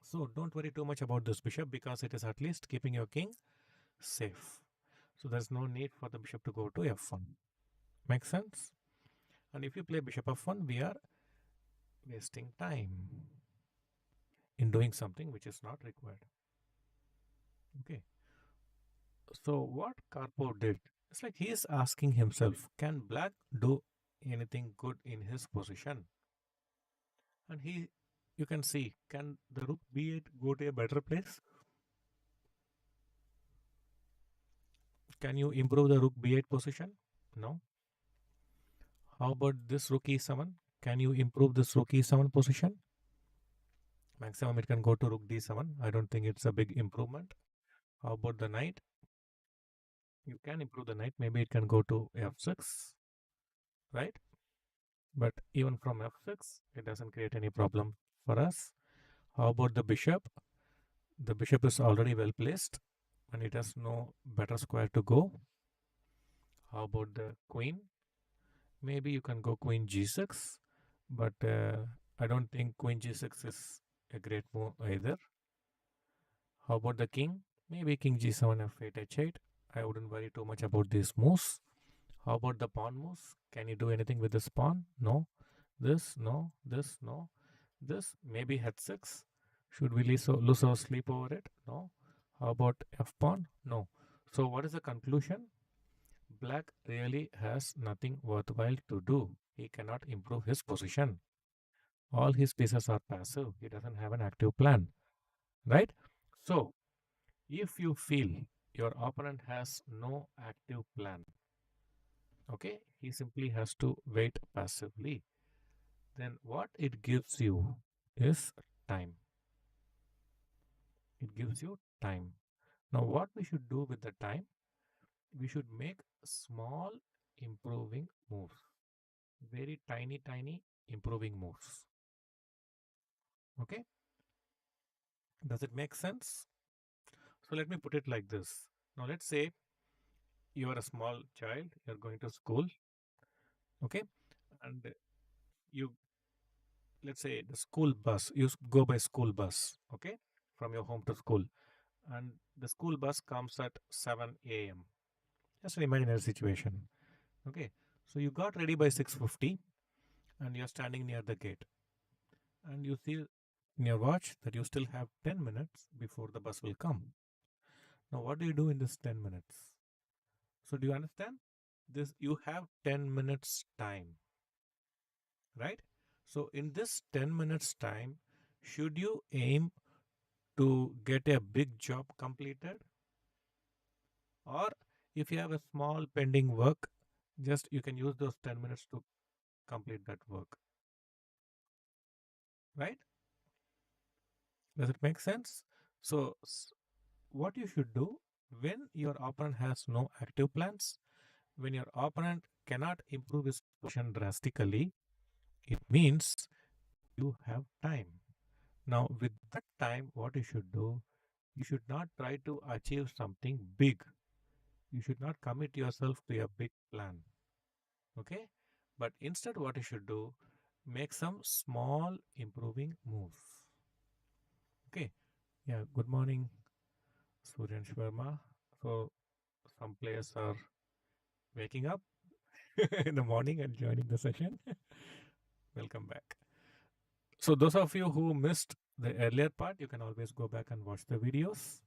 so don't worry too much about this bishop because it is at least keeping your king safe. So there's no need for the bishop to go to f1. Makes sense? And if you play bishop f1, we are wasting time in doing something which is not required. Okay. So what Karpov did, it's like he is asking himself, can black do anything good in his position? And you can see, can the rook b8 go to a better place? Can you improve the rook b8 position? No. How about this rook e7? Can you improve this rook e7 position? Maximum it can go to rook d7. I don't think it's a big improvement. How about the knight? You can improve the knight. Maybe it can go to f6, right? But even from f6, it doesn't create any problem for us. How about the bishop? The bishop is already well placed and it has no better square to go. How about the queen? Maybe you can go queen g6, but I don't think queen g6 is a great move either. How about the king? Maybe king g7, f8, h8. I wouldn't worry too much about these moves. How about the pawn moves? Can you do anything with this pawn? No. This, no. This, no. This, maybe h6. Should we lose our sleep over it? No. How about f pawn? No. So what is the conclusion? Black really has nothing worthwhile to do. He cannot improve his position. All his pieces are passive. He doesn't have an active plan, right? So if you feel your opponent has no active plan, okay, he simply has to wait passively, then what it gives you is time. It gives you time. Now, what we should do with the time? We should make small improving moves, very tiny improving moves. Okay, does it make sense? So let me put it like this. Now let's say you are a small child, you're going to school, okay, and you, let's say the school bus, go by school bus, okay, from your home to school, and the school bus comes at 7 a.m. Just an imaginary situation, okay. So you got ready by 6:50 and you're standing near the gate, and you see in your watch that you still have 10 minutes before the bus will come. Now what do you do in this 10 minutes? So do you understand? This, you have 10 minutes time, right? So in this 10 minutes time, should you aim to get a big job completed, or if you have a small pending work, just you can use those 10 minutes to complete that work, right? Does it make sense? So what you should do when your opponent has no active plans, when your opponent cannot improve his position drastically, it means you have time. Now, with that time, what you should do, you should not try to achieve something big. You should not commit yourself to a big plan. Okay? But instead, what you should do, make some small improving moves. Okay? Yeah, good morning, Suryan Sharma. So, some players are waking up in the morning and joining the session. Welcome back. So, those of you who missed the earlier part, you can always go back and watch the videos.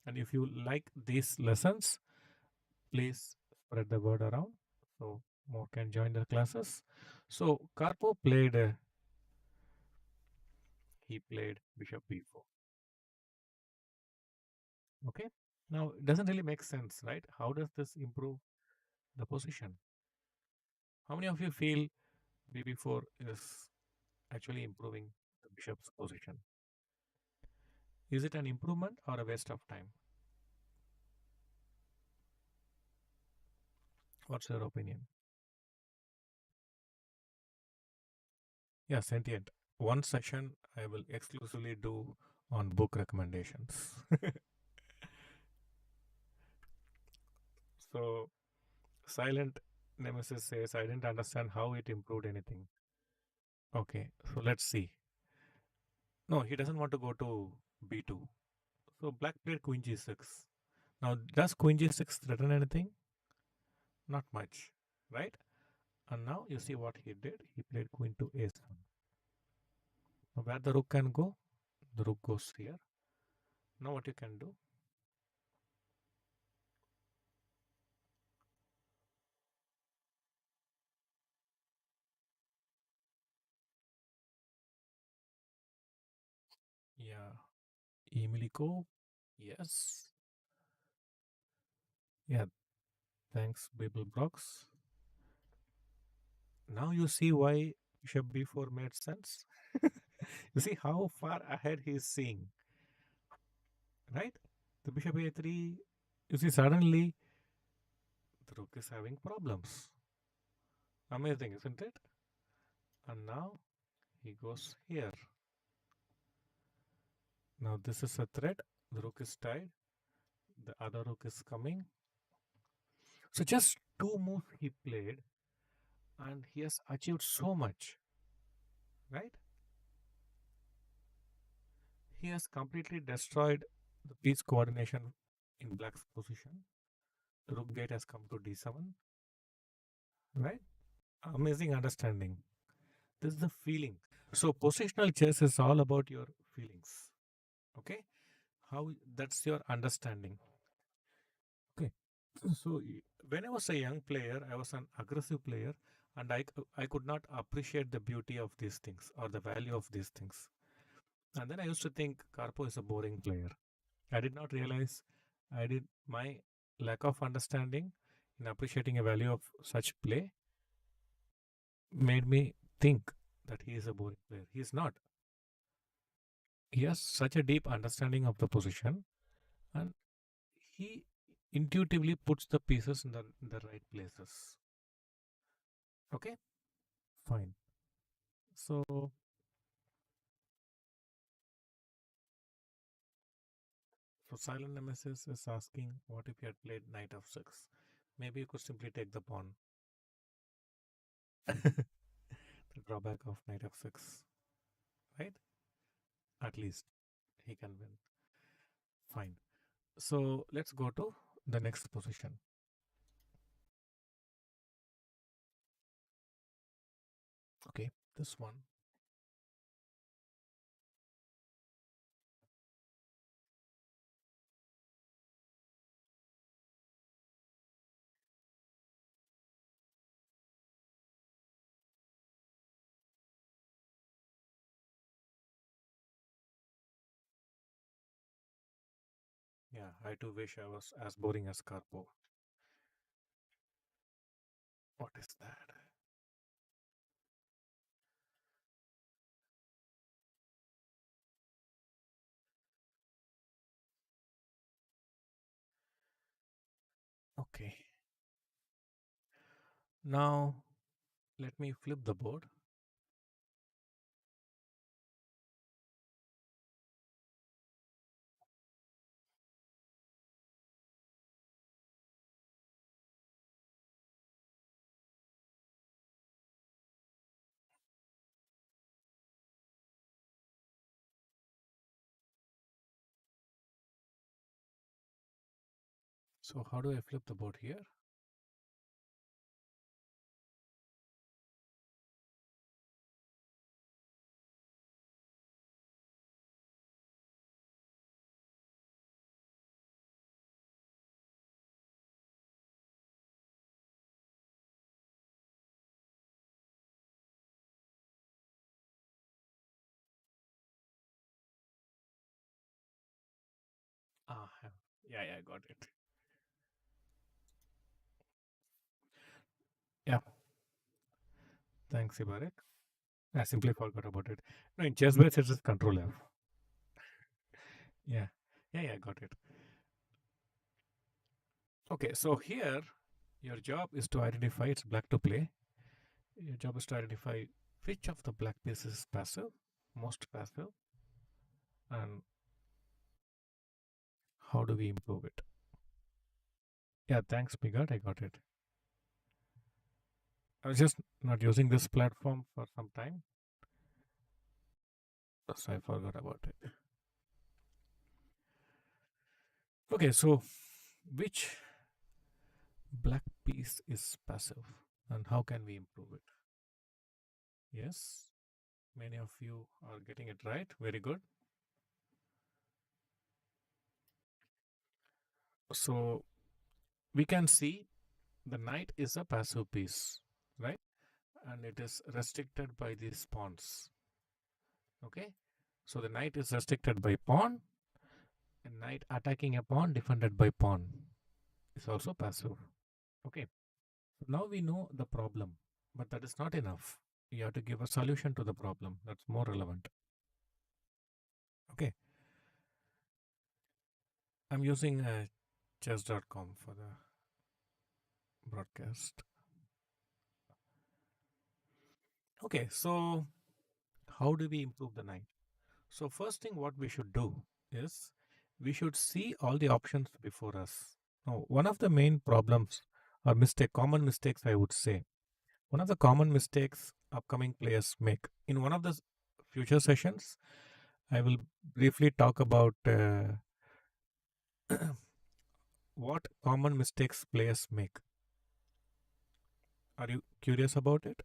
And if you like these lessons, please spread the word around so more can join the classes. So Karpov played, he played Bishop B4. Okay. Now it doesn't really make sense, right? How does this improve the position? How many of you feel BB4 is actually improving the bishop's position? Is it an improvement or a waste of time? What's your opinion? Yeah, sentient. One session I will exclusively do on book recommendations. So Silent Nemesis says, I didn't understand how it improved anything. Okay, so let's see. No, he doesn't want to go to B2. So black played Queen G6. Now, does Queen G6 threaten anything? Not much, right? And now you see what he did. He played Queen to A7. Now, where the rook can go? The rook goes here. Now, what you can do? Yeah, Emiliko. Yes. Yeah, thanks, Bible Brox. Now you see why Bishop B4 made sense. You see how far ahead he is seeing, right? The Bishop A3, you see, suddenly the rook is having problems. Amazing, isn't it? And now he goes here. Now this is a threat. The rook is tied. The other rook is coming. So just two moves he played, and he has achieved so much, right? He has completely destroyed the piece coordination in black's position. The rook gate has come to d7, right? Amazing understanding. This is the feeling. So positional chess is all about your feelings. Okay, how that's your understanding. Okay, so when I was a young player, I was an aggressive player, and I could not appreciate the beauty of these things or the value of these things. And then I used to think Karpo is a boring player. I did not realize I did my lack of understanding in appreciating a value of such play made me think that he is a boring player. He is not. He has such a deep understanding of the position, and he intuitively puts the pieces in the right places. Okay, fine. So So silent nemesis is asking, what if you had played knight of 6? Maybe you could simply take the pawn. The drawback of knight of 6, right? At least he can win. Fine. So let's go to the next position. Okay, this one. Yeah, I too wish I was as boring as Karpov. What is that? Okay. Now let me flip the board. So how do I flip the board here? Ah, yeah, yeah, got it. Yeah, thanks, Ibarak. I simply forgot about it. No, in chess base, it's just control F. Yeah, yeah, yeah, got it. Okay, so here, your job is to identify it's black to play. Your job is to identify which of the black pieces is passive, most passive, and how do we improve it. Yeah, thanks, Bigard. I got it. I was just not using this platform for some time, so I forgot about it. Okay, so which black piece is passive and how can we improve it? Yes, many of you are getting it right. Very good. So we can see the knight is a passive piece, right? And it is restricted by these pawns. Okay, so the knight is restricted by pawn, and knight attacking a pawn defended by pawn is also passive. Okay, so now we know the problem, but that is not enough. You have to give a solution to the problem that's more relevant. Okay, I'm using chess.com for the broadcast. Okay, so how do we improve the knight? So first thing what we should do is we should see all the options before us. Now, one of the main problems or common mistakes I would say, one of the common mistakes upcoming players make. In one of the future sessions, I will briefly talk about what common mistakes players make. Are you curious about it?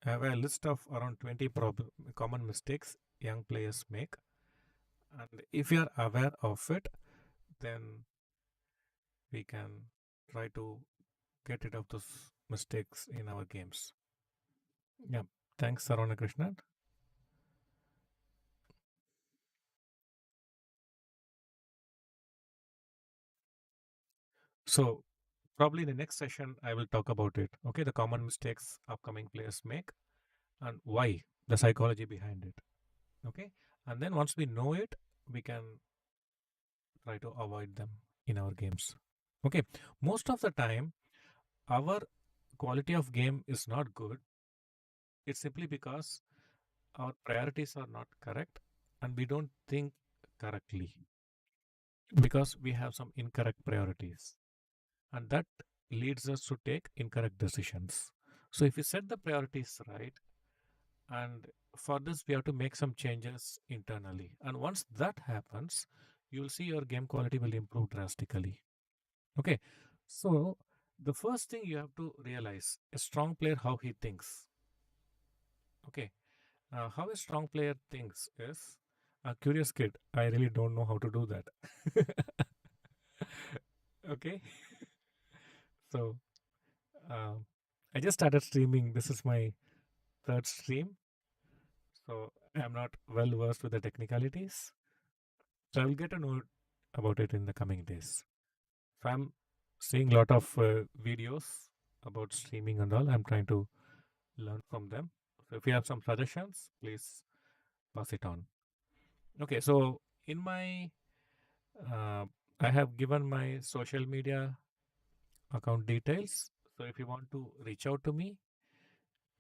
I have a list of around 20 common mistakes young players make. And if you are aware of it, then we can try to get rid of those mistakes in our games. Yeah. Thanks, Sarvana Krishnan. So, probably in the next session, I will talk about it. Okay. The common mistakes upcoming players make and why, the psychology behind it. Okay. And then once we know it, we can try to avoid them in our games. Okay. Most of the time, our quality of game is not good. It's simply because our priorities are not correct and we don't think correctly. because we have some incorrect priorities, and that leads us to take incorrect decisions. So if we set the priorities right, and for this we have to make some changes internally, and once that happens, you'll see your game quality will improve drastically. Okay, so the first thing you have to realize, a strong player, how he thinks. Okay, how a strong player thinks is, a curious kid, I really don't know how to do that. Okay, so um, I just started streaming. This is my third stream, so I'm not well versed with the technicalities. So I will get to know about it in the coming days. So I'm seeing a lot of videos about streaming and all. I'm trying to learn from them. So if you have some suggestions, please pass it on. Okay, so in my uh, I have given my social media account details. So if you want to reach out to me,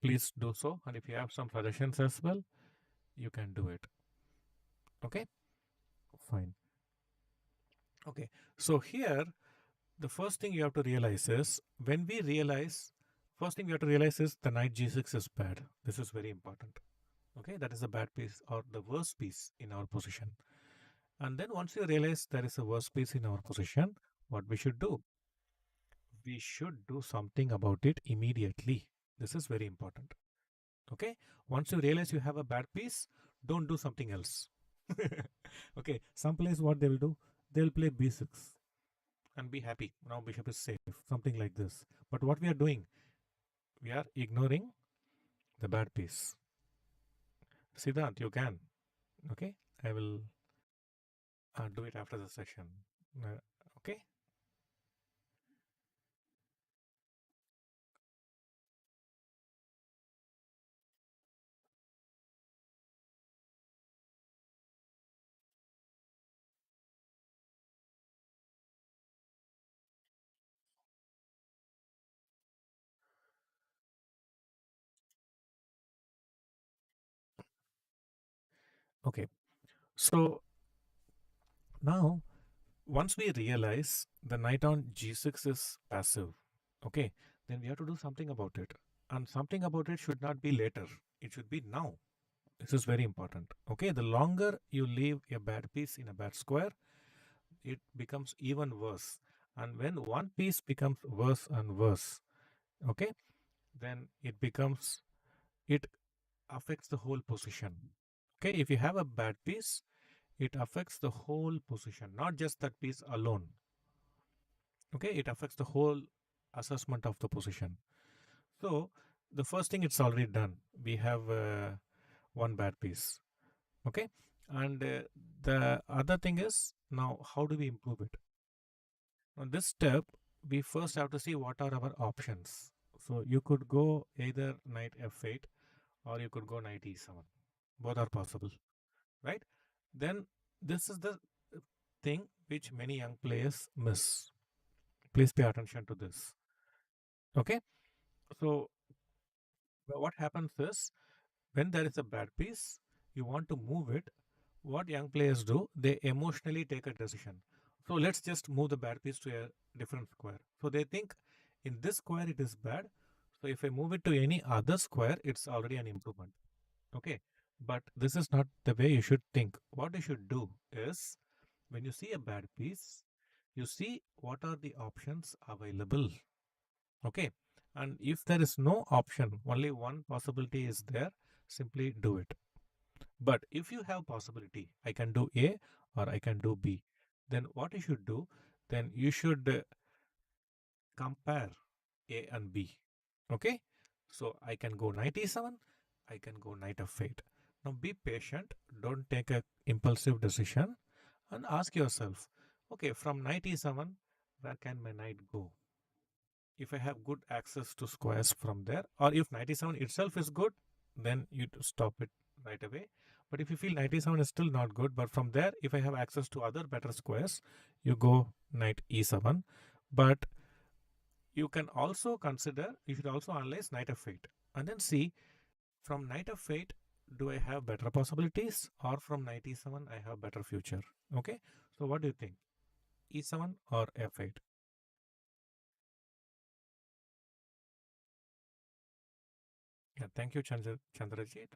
please do so. And if you have some suggestions as well, you can do it. Okay, fine. Okay, so here the first thing you have to realize is, when we realize, first thing we have to realize is the knight g6 is bad. This is very important. Okay, that is a bad piece or the worst piece in our position. And then once you realize there is a worst piece in our position, what we should do? We should do something about it immediately. This is very important. Okay, once you realize you have a bad piece, don't do something else. Okay, some players, what they will do, they'll play b6 and be happy. Now bishop is safe, something like this. But what we are doing, we are ignoring the bad piece. Siddhant, you can. Okay, I will do it after the session. Uh, okay. Okay. So now, once we realize the knight on g6 is passive, okay, then we have to do something about it. And something about it should not be later, it should be now. This is very important. Okay, the longer you leave a bad piece in a bad square, it becomes even worse. And when one piece becomes worse and worse, okay, then it affects the whole position. Okay, if you have a bad piece, it affects the whole position, not just that piece alone. Okay, it affects the whole assessment of the position. So the first thing, it's already done. We have one bad piece. Okay, and the other thing is, now how do we improve it? On this step, we first have to see what are our options. So you could go either knight f8 or you could go knight e7. Both are possible, right? Then this is the thing which many young players miss. Please pay attention to this. Okay, so what happens is, when there is a bad piece, you want to move it. What young players do, they emotionally take a decision. So let's just move the bad piece to a different square. So they think, in this square it is bad. So if I move it to any other square, it's already an improvement. Okay. But this is not the way you should think. What you should do is, when you see a bad piece, you see what are the options available. Okay. And if there is no option, only one possibility is there, simply do it. But if you have possibility, I can do A or I can do B, then what you should do, then you should compare A and B. Okay. So I can go knight e7, I can go knight f8. Now be patient, don't take a impulsive decision, and ask yourself, okay, from knight e7, where can my knight go? If I have good access to squares from there, or if 97 itself is good, then you stop it right away. But if you feel 97 is still not good, but from there, if I have access to other better squares, you go knight e7. But you can also consider, you should also analyze knight f8 and then see, from knight f8, do I have better possibilities, or from knight e7 I have better future? Okay, so what do you think? E7 or F8? Yeah, thank you, Chandrajit.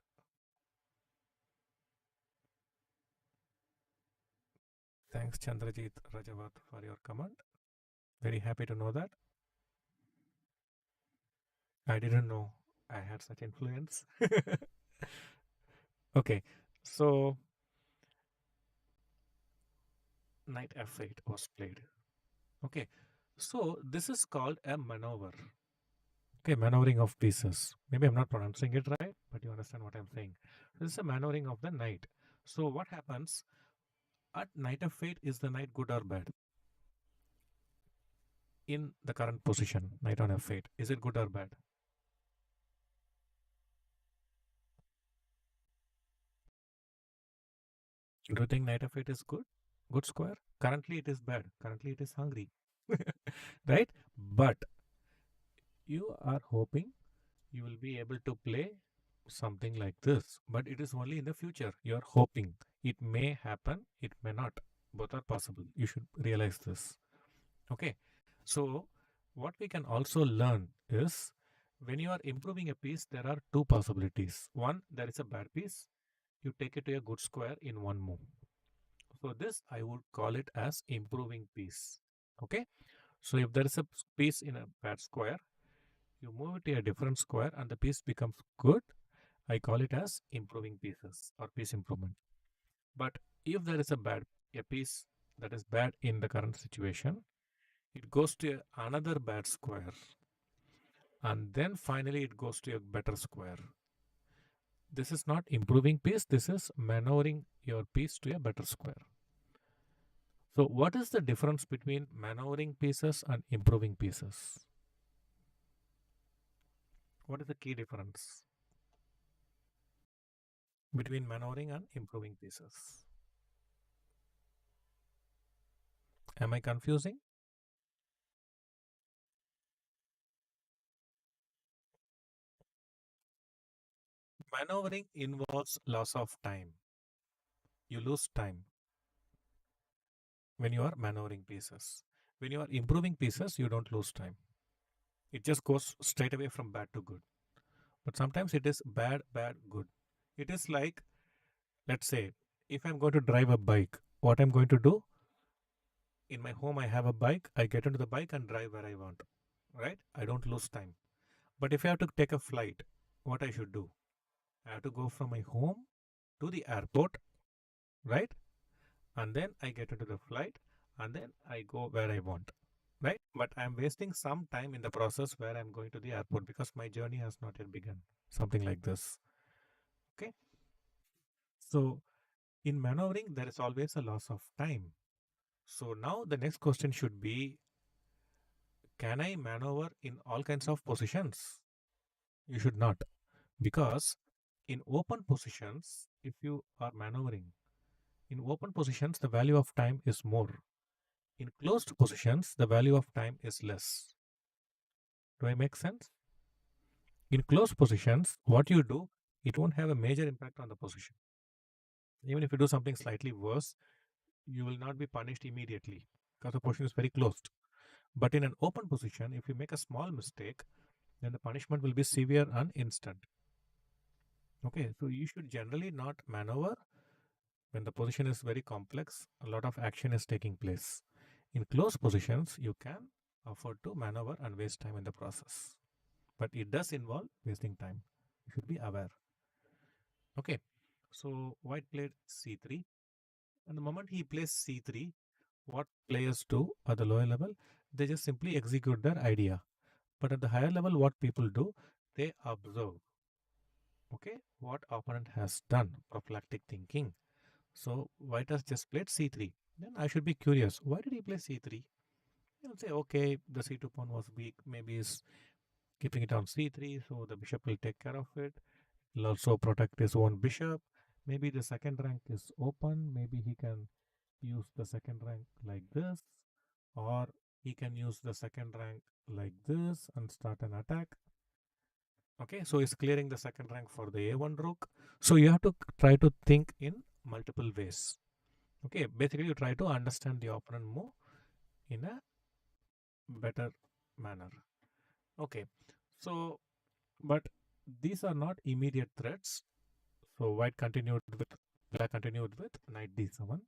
Thanks, Chandrajit Rajavat, for your comment. Very happy to know that. I didn't know I had such influence. Okay, so knight F8 was played. Okay, so this is called a maneuver. Okay, maneuvering of pieces. Maybe I'm not pronouncing it right, but you understand what I'm saying. This is a maneuvering of the knight. So what happens at knight F8? Is the knight good or bad? In the current position, knight on F8, is it good or bad? Do you think knight F8 is good? Good square? Currently it is bad. Currently it is hungry. Right? But you are hoping you will be able to play something like this. But it is only in the future. You are hoping. It may happen, it may not. Both are possible. You should realize this. Okay. So, what we can also learn is when you are improving a piece, there are two possibilities. One, there is a bad piece. You take it to a good square in one move. So, this I would call it as improving piece. Okay. So, if there is a piece in a bad square, you move it to a different square and the piece becomes good. I call it as improving pieces or piece improvement. But if there is a piece that is bad in the current situation, it goes to another bad square and then finally it goes to a better square. This is not improving piece, this is maneuvering your piece to a better square. So what is the difference between maneuvering pieces and improving pieces? What is the key difference between maneuvering and improving pieces? Am I confusing? Maneuvering involves loss of time. You lose time when you are maneuvering pieces. When you are improving pieces, you don't lose time. It just goes straight away from bad to good. But sometimes it is bad, bad, good. It is like, let's say, if I'm going to drive a bike, what I'm going to do, in my home, I have a bike, I get into the bike and drive where I want, right? I don't lose time. But if I have to take a flight, what I should do? I have to go from my home to the airport, right? And then I get into the flight and then I go where I want, right? But I'm wasting some time in the process where I'm going to the airport because my journey has not yet begun. Something like this. Okay. So in maneuvering, there is always a loss of time. So now the next question should be, can I maneuver in all kinds of positions? You should not. Because in open positions, if you are maneuvering, in open positions, the value of time is more. In closed positions, the value of time is less. Do I make sense? In closed positions, what you do, it won't have a major impact on the position. Even if you do something slightly worse, you will not be punished immediately because the position is very closed. But in an open position, if you make a small mistake, then the punishment will be severe and instant. Okay, so you should generally not maneuver when the position is very complex, a lot of action is taking place. In closed positions, you can afford to maneuver and waste time in the process. But it does involve wasting time. You should be aware. Okay, so white played c3. And the moment he plays c3, what players do at the lower level, they just simply execute their idea. But at the higher level, what people do, they observe. Okay, what opponent has done, prophylactic thinking. So white has just played c3. Then I should be curious, why did he play c3? You'll say, okay, the c2 pawn was weak. Maybe he's keeping it on c3, so the bishop will take care of it. He'll also protect his own bishop. Maybe the second rank is open. Maybe he can use the second rank like this, or he can use the second rank like this and start an attack. Okay, so he's clearing the second rank for the a1 rook. So you have to try to think in multiple ways. Okay, basically you try to understand the opponent more. in a better manner. Okay, so but these are not immediate threats. So white continued with black continued with knight d7,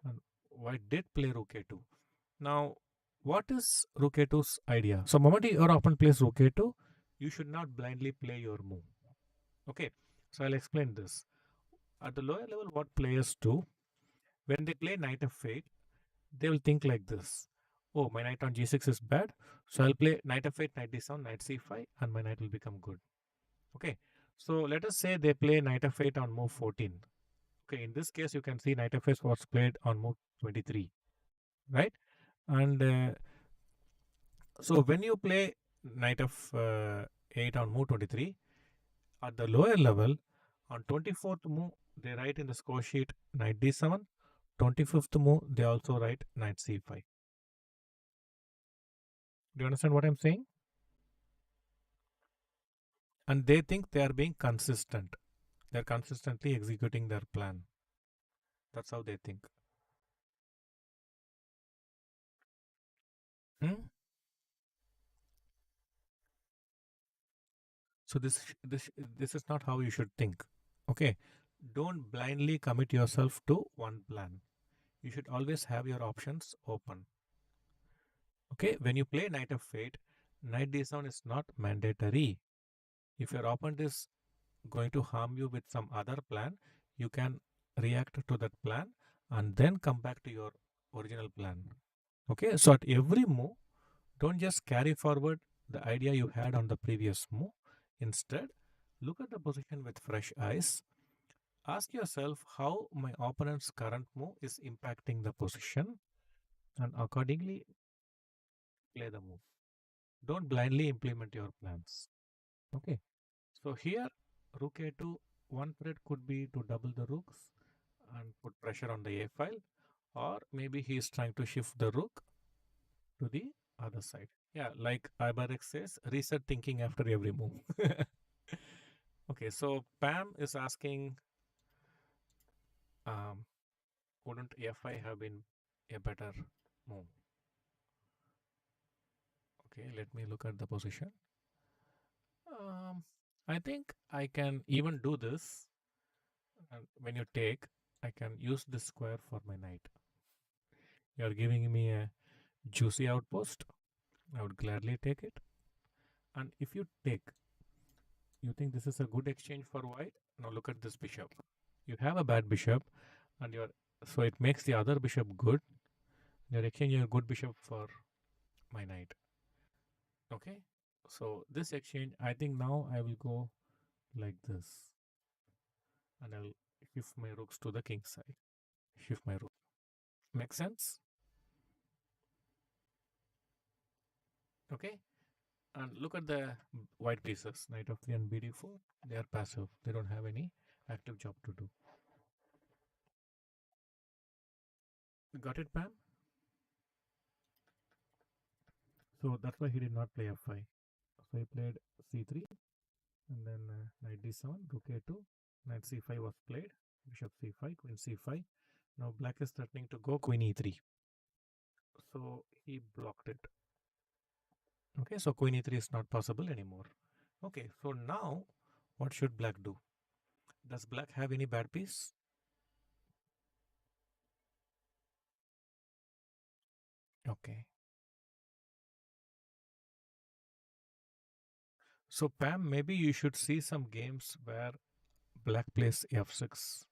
and white did play rook a2. Now, what is rook a2's idea? So, moment your opponent plays rook a2, you should not blindly play your move. Okay, so I'll explain this. At the lower level, what players do when they play knight f8, they will think like this: oh, my knight on g6 is bad, so I'll play knight f8, knight d7, knight c5, and my knight will become good. Okay, so let us say they play knight f8 on move 14. Okay, in this case, you can see knight f8 was played on move 23, right? And so when you play knight f8 on move 23, at the lower level, on 24th move, they write in the score sheet knight d7. 25th move, they also write knight c5. Do you understand what I'm saying? And they think they are being consistent. They're consistently executing their plan. That's how they think. Hmm? So this is not how you should think. Okay, don't blindly commit yourself to one plan. You should always have your options open. Okay, when you play knight f8, knight d7 is not mandatory. If your opponent is going to harm you with some other plan, you can react to that plan and then come back to your original plan. Okay, so at every move, don't just carry forward the idea you had on the previous move. Instead, look at the position with fresh eyes. Ask yourself how my opponent's current move is impacting the position and accordingly play the move. Don't blindly implement your plans. Okay. So here, rook a2, one threat could be to double the rooks and put pressure on the a file, or maybe he is trying to shift the rook to the other side. Yeah, like Ibarek says, reset thinking after every move. Okay, so Pam is asking, um, wouldn't fi have been a better move? Okay, let me look at the position. Um, I think I can even do this. And when you take, I can use this square for my knight. You are giving me a juicy outpost. I would gladly take it. And if you take, you think this is a good exchange for white? Now look at this bishop. You have a bad bishop, and you're so it makes the other bishop good. You're exchanging a good bishop for my knight. Okay. So this exchange, I think now I will go like this, and I'll shift my rooks to the king side. Shift my rook. Make sense? Okay. And look at the white pieces, knight of 3 and bd4. They are passive. They don't have any active job to do. Got it, Pam? So that's why he did not play f5. So he played c3 and then knight d7, rook a2, knight c5 was played, bishop c5, queen c5. Now black is threatening to go queen e3. So he blocked it. Okay, so queen e3 is not possible anymore. Okay, so now what should black do? Does black have any bad piece? Okay. So Pam, maybe you should see some games where black plays f6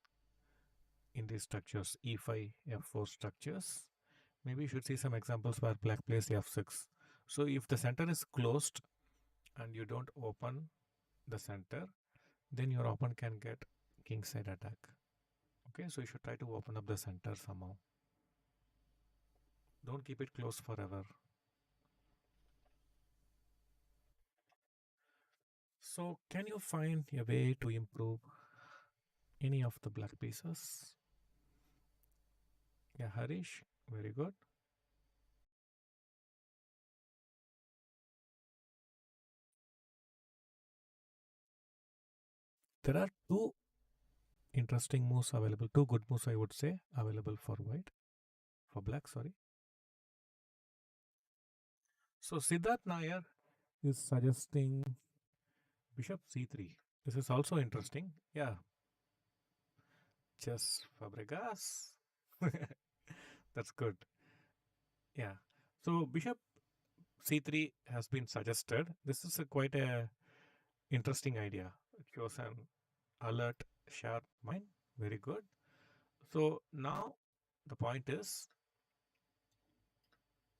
in these structures, e5, f4 structures. Maybe you should see some examples where black plays f6. So if the center is closed and you don't open the center, then your opponent can get kingside attack. Okay, so you should try to open up the center somehow. Don't keep it closed forever. So can you find a way to improve any of the black pieces? Yeah, Harish, very good. There are two interesting moves available, two good moves I would say available for white, for black, sorry. So Siddharth Nair is suggesting bishop c3. This is also interesting. Yeah, chess Fabregas. That's good. Yeah. So bishop c3 has been suggested. This is a quite a interesting idea. It shows an alert, sharp mind. Very good. So now the point is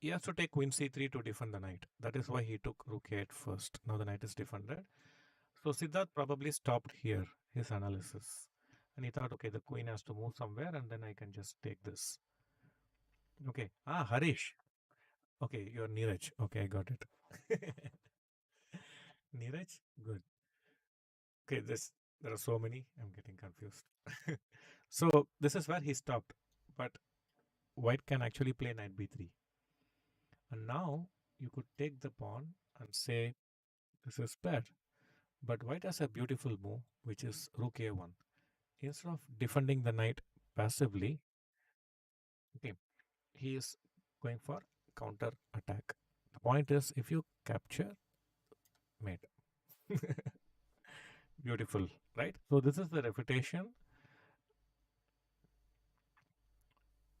he has to take queen c3 to defend the knight. That is why he took rook a8 first. Now the knight is defended. So Siddharth probably stopped here his analysis. And he thought, okay, the queen has to move somewhere and then I can just take this. Okay. Ah, Harish. Okay, you're Neeraj. Okay, I got it. Neeraj? Good. Okay, there are so many. I'm getting confused. So this is where he stopped. But white can actually play knight b3. And now you could take the pawn and say this is bad. But white has a beautiful move, which is rook a1. Instead of defending the knight passively, okay, he is going for counter attack. The point is, if you capture, mate. Beautiful, right? So this is the refutation.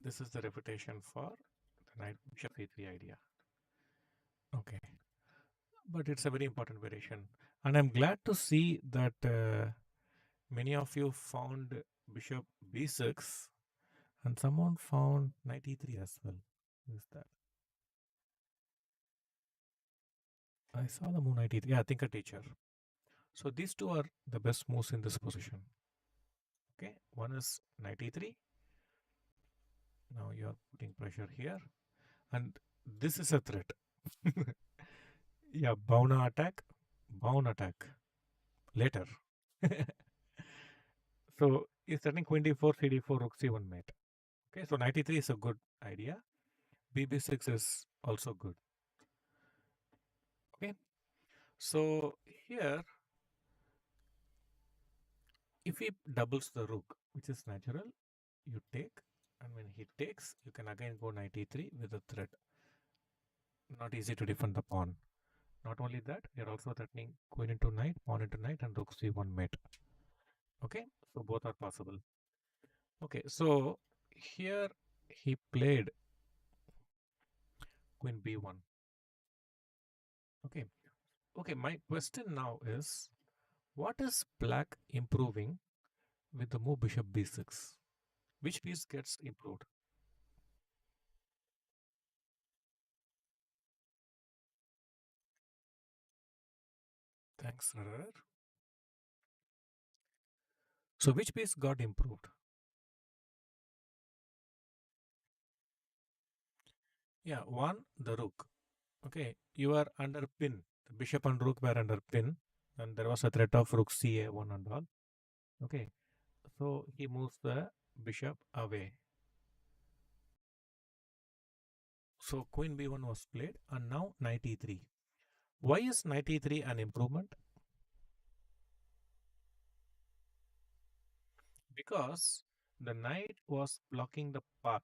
This is the refutation for the knight bishop c3 idea. Okay, but it's a very important variation, and I'm glad to see that many of you found bishop b6, and someone found knight e3 as well. Is that? I saw the move knight e3. Yeah, think a teacher. So these two are the best moves in this position. Okay, one is knight e3. Now you are putting pressure here, and this is a threat. Yeah, Bauna attack, Baun attack later. So he's threatening queen d4, cd4, rook c1 mate. Okay, so knight e3 is a good idea. bb6 is also good. Okay, so here if he doubles the rook, which is natural, you take, and when he takes, you can again go knight e3 with a threat. Not easy to defend the pawn. Not only that, you're also threatening queen into knight, pawn into knight, and rook c1 mate. Okay, so both are possible. Okay, so here he played queen b1. Okay, okay. My question now is, what is black improving with the move bishop b6? Which piece gets improved? Thanks, Radar. So which piece got improved? Yeah, one, the rook. Okay, you are under pin. The bishop and rook were under pin, and there was a threat of rook ca1 and all. Okay, so he moves the bishop away. So queen b1 was played, and now knight e3. Why is knight e3 an improvement? Because the knight was blocking the path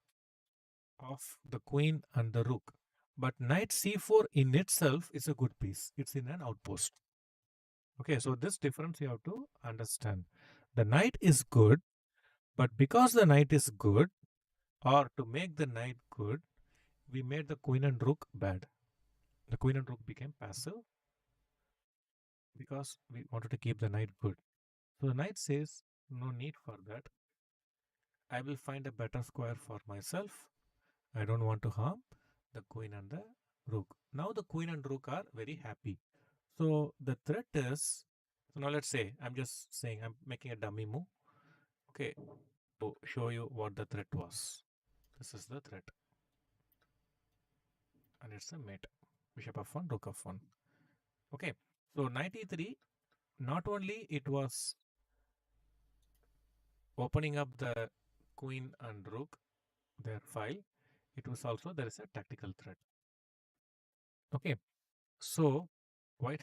of the queen and the rook. But knight c4 in itself is a good piece. It's in an outpost. Okay, so this difference you have to understand. The knight is good, but because the knight is good, or to make the knight good, we made the queen and rook bad. The queen and rook became passive because we wanted to keep the knight good. So the knight says, no need for that. I will find a better square for myself. I don't want to harm the queen and the rook. Now the queen and rook are very happy. So the threat is, so now let's say, I'm just saying I'm making a dummy move. Okay, to show you what the threat was. This is the threat. And it's a mate. Bishop f1, rook f1. Okay, so knight e3, not only it was opening up the queen and rook, their file, it was also, there is a tactical threat. Okay, so white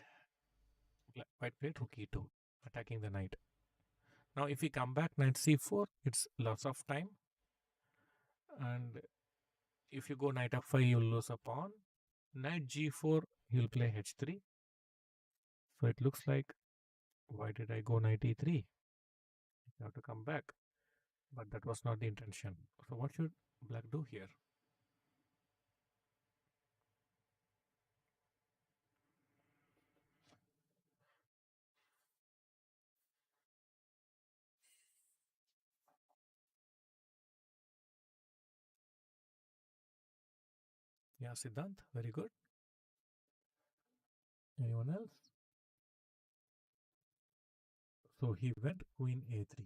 played rook e2, attacking the knight. Now if we come back knight c4, it's loss of time. And if you go knight f5, you'll lose a pawn. Knight g4, he'll play h3. So it looks like, why did I go knight e3? You have to come back. But that was not the intention. So what should black do here? Yeah, Siddhant, very good. Anyone else? So he went queen a3.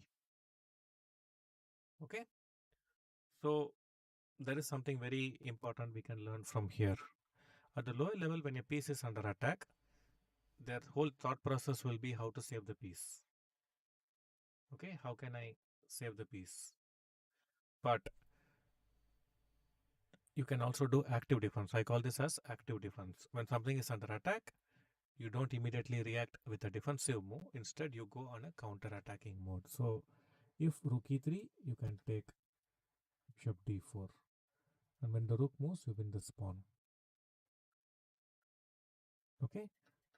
Okay. So there is something very important we can learn from here. At the lower level, when a piece is under attack, their whole thought process will be how to save the piece. Okay, how can I save the piece? But you can also do active defense. I call this as active defense. When something is under attack, you don't immediately react with a defensive move. Instead, you go on a counter attacking mode. So if rook e3, you can take bishop d4. And when the rook moves, you win the pawn. Okay.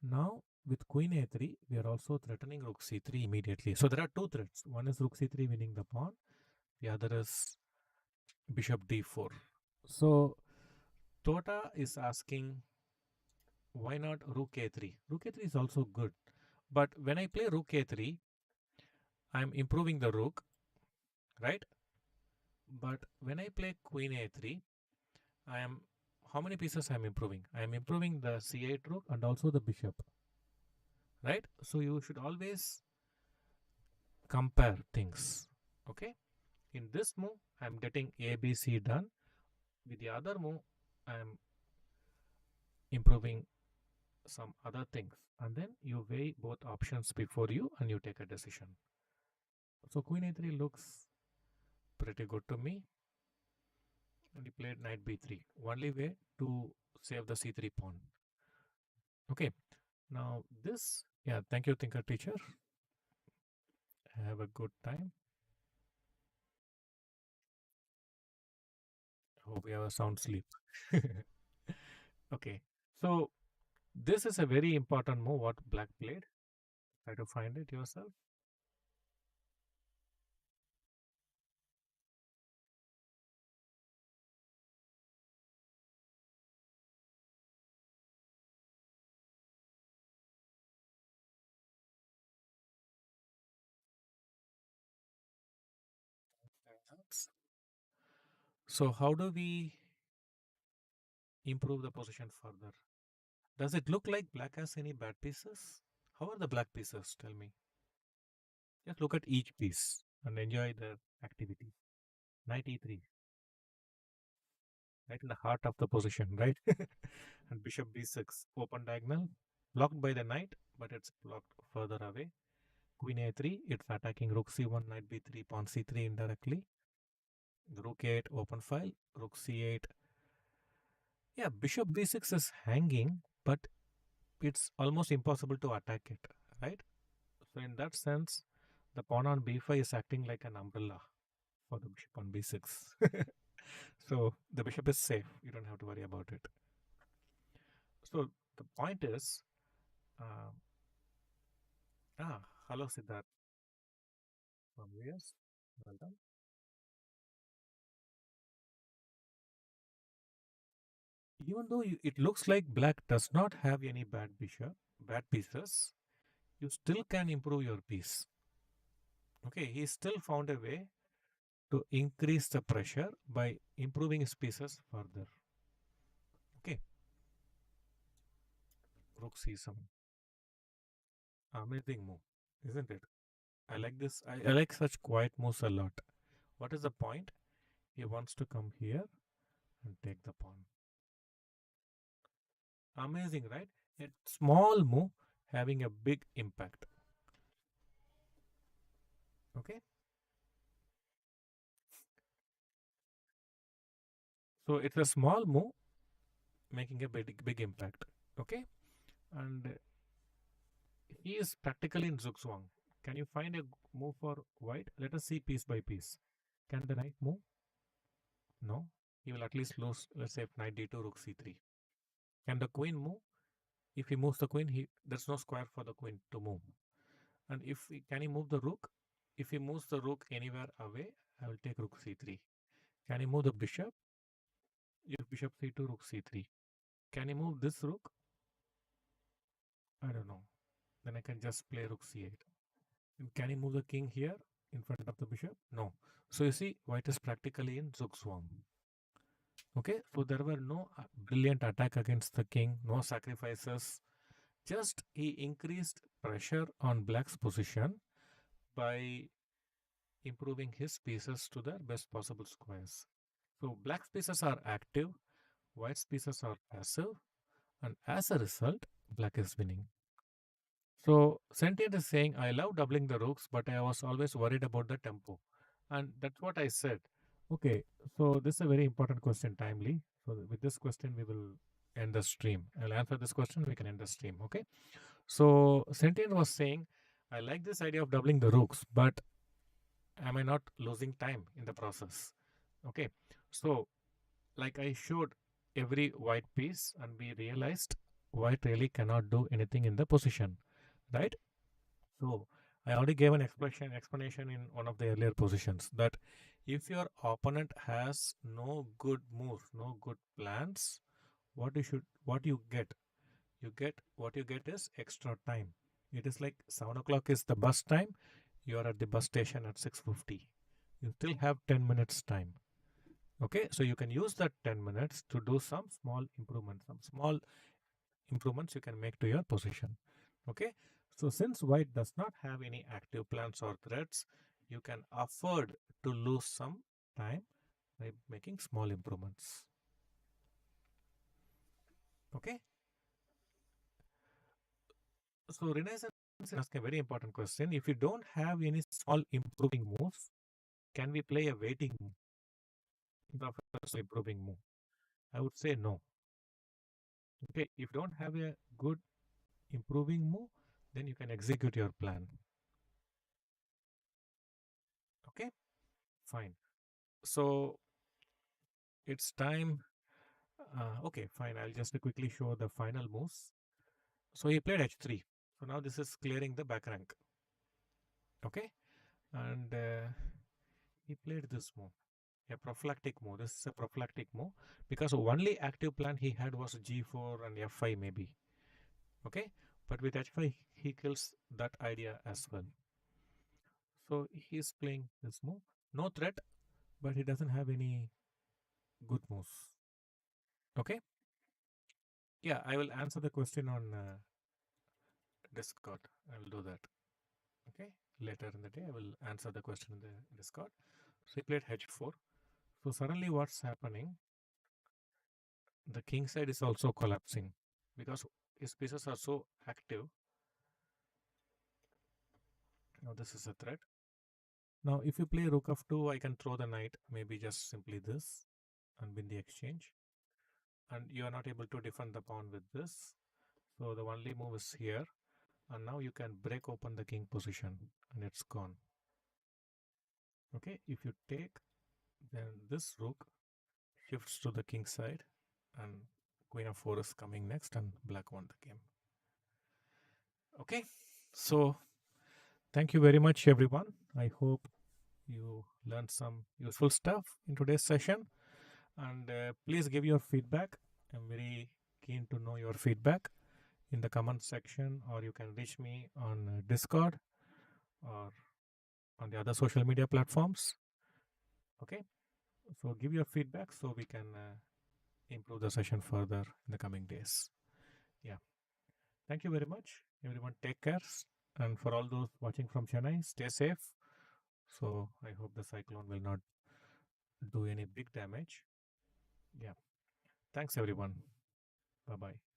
Now with queen a3, we are also threatening rook c3 immediately. So there are two threats. One is rook c3 winning the pawn. The other is bishop d4. So Tota is asking, why not rook a3? Rook a3 is also good. But when I play rook a3, I'm improving the rook, right? But when I play queen a3, I am, how many pieces I am improving? I am improving the c8 rook and also the bishop, right? So you should always compare things. Okay. In this move, I am getting A, B, C done. With the other move, I am improving some other things. And then you weigh both options before you and you take a decision. So queen a3 looks pretty good to me. And he played knight b3. Only way to save the c3 pawn. Okay. Now this, yeah, thank you, Thinker teacher. Have a good time. Hope we have a sound sleep. Okay. So this is a very important move what black played. Try to find it yourself. So how do we improve the position further? Does it look like black has any bad pieces? How are the black pieces? Tell me. Just look at each piece and enjoy the activity. Knight e3, right in the heart of the position, right? And bishop b6, open diagonal, blocked by the knight, but it's blocked further away. Queen a3, it's attacking rook c1, knight b3, pawn c3 indirectly. Rook a8, open file, rook c8. Yeah, bishop b6 is hanging, but it's almost impossible to attack it, right? So in that sense, the pawn on b5 is acting like an umbrella for the bishop on b6. So the bishop is safe. You don't have to worry about it. So the point is, uh, hello Siddharth from US. Well done. Even though it looks like black does not have any bad pieces, you still can improve your piece. Okay, he still found a way to increase the pressure by improving his pieces further. Okay, rook c7. Amazing move, isn't it? I like this. I like such quiet moves a lot. What is the point? He wants to come here and take the pawn. Amazing, right? A small move having a big impact. Okay. So it's a small move making a big impact. Okay. And he is practically in Zugzwang. Can you find a move for white? Let us see piece by piece. Can the knight move? No. He will at least lose, let's say, knight d2, rook c3. Can the queen move? If he moves the queen, there's no square for the queen to move. And can he move the rook? If he moves the rook anywhere away, I will take rook c3. Can he move the bishop? If bishop c2, rook c3. Can he move this rook? I don't know. Then I can just play rook c8. And can he move the king here in front of the bishop? No. So you see, white is practically in Zugzwang. Okay, so there were no brilliant attack against the king, no sacrifices. Just he increased pressure on black's position by improving his pieces to their best possible squares. So black's pieces are active, white's pieces are passive, and as a result, black is winning. So Sentient is saying, I love doubling the rooks, but I was always worried about the tempo. And that's what I said. Okay, so this is a very important question, timely. So with this question, we will end the stream. I'll answer this question, we can end the stream. Okay. So Sentient was saying, I like this idea of doubling the rooks, but am I not losing time in the process? Okay. So like I showed every white piece and we realized white really cannot do anything in the position, right? So I already gave an explanation in one of the earlier positions that if your opponent has no good moves, no good plans, what you get what you get is extra time. It is like 7 o'clock is the bus time. You are at the bus station at 6:50. You still have 10 minutes time. Okay, so you can use that 10 minutes to do some small improvements you can make to your position. Okay, so since white does not have any active plans or threats, you can afford to lose some time by making small improvements. Okay, so Renaissance asks a very important question. If you don't have any small improving moves, can we play a waiting move instead of improving move? I would say no. Okay, if you don't have a good improving move, then you can execute your plan. Okay, fine. So it's time. Okay, fine. I'll just quickly show the final moves. So he played h3. So now this is clearing the back rank. Okay, and he played this move, a prophylactic move. This is a prophylactic move because only active plan he had was g4 and f5 maybe. Okay, but with h5 he kills that idea as well. So he's playing this move. No threat, but he doesn't have any good moves. Okay. Yeah, I will answer the question on Discord. I will do that. Okay. Later in the day, I will answer the question in the Discord. So he played h4. So suddenly what's happening? The king side is also collapsing because his pieces are so active. Now this is a threat. Now if you play rook f2, I can throw the knight, maybe just simply this and win the exchange. And you are not able to defend the pawn with this. So the only move is here. And now you can break open the king position and it's gone. Okay, if you take, then this rook shifts to the king side and queen of 4 is coming next and black won the game. Okay, so thank you very much everyone. I hope you learned some useful stuff in today's session and please give your feedback. I'm very keen to know your feedback in the comment section, or you can reach me on Discord or on the other social media platforms. Okay, so give your feedback so we can improve the session further in the coming days. Yeah, thank you very much everyone. Take care, and for all those watching from Chennai, stay safe. So I hope the cyclone will not do any big damage. Yeah, thanks everyone. Bye bye.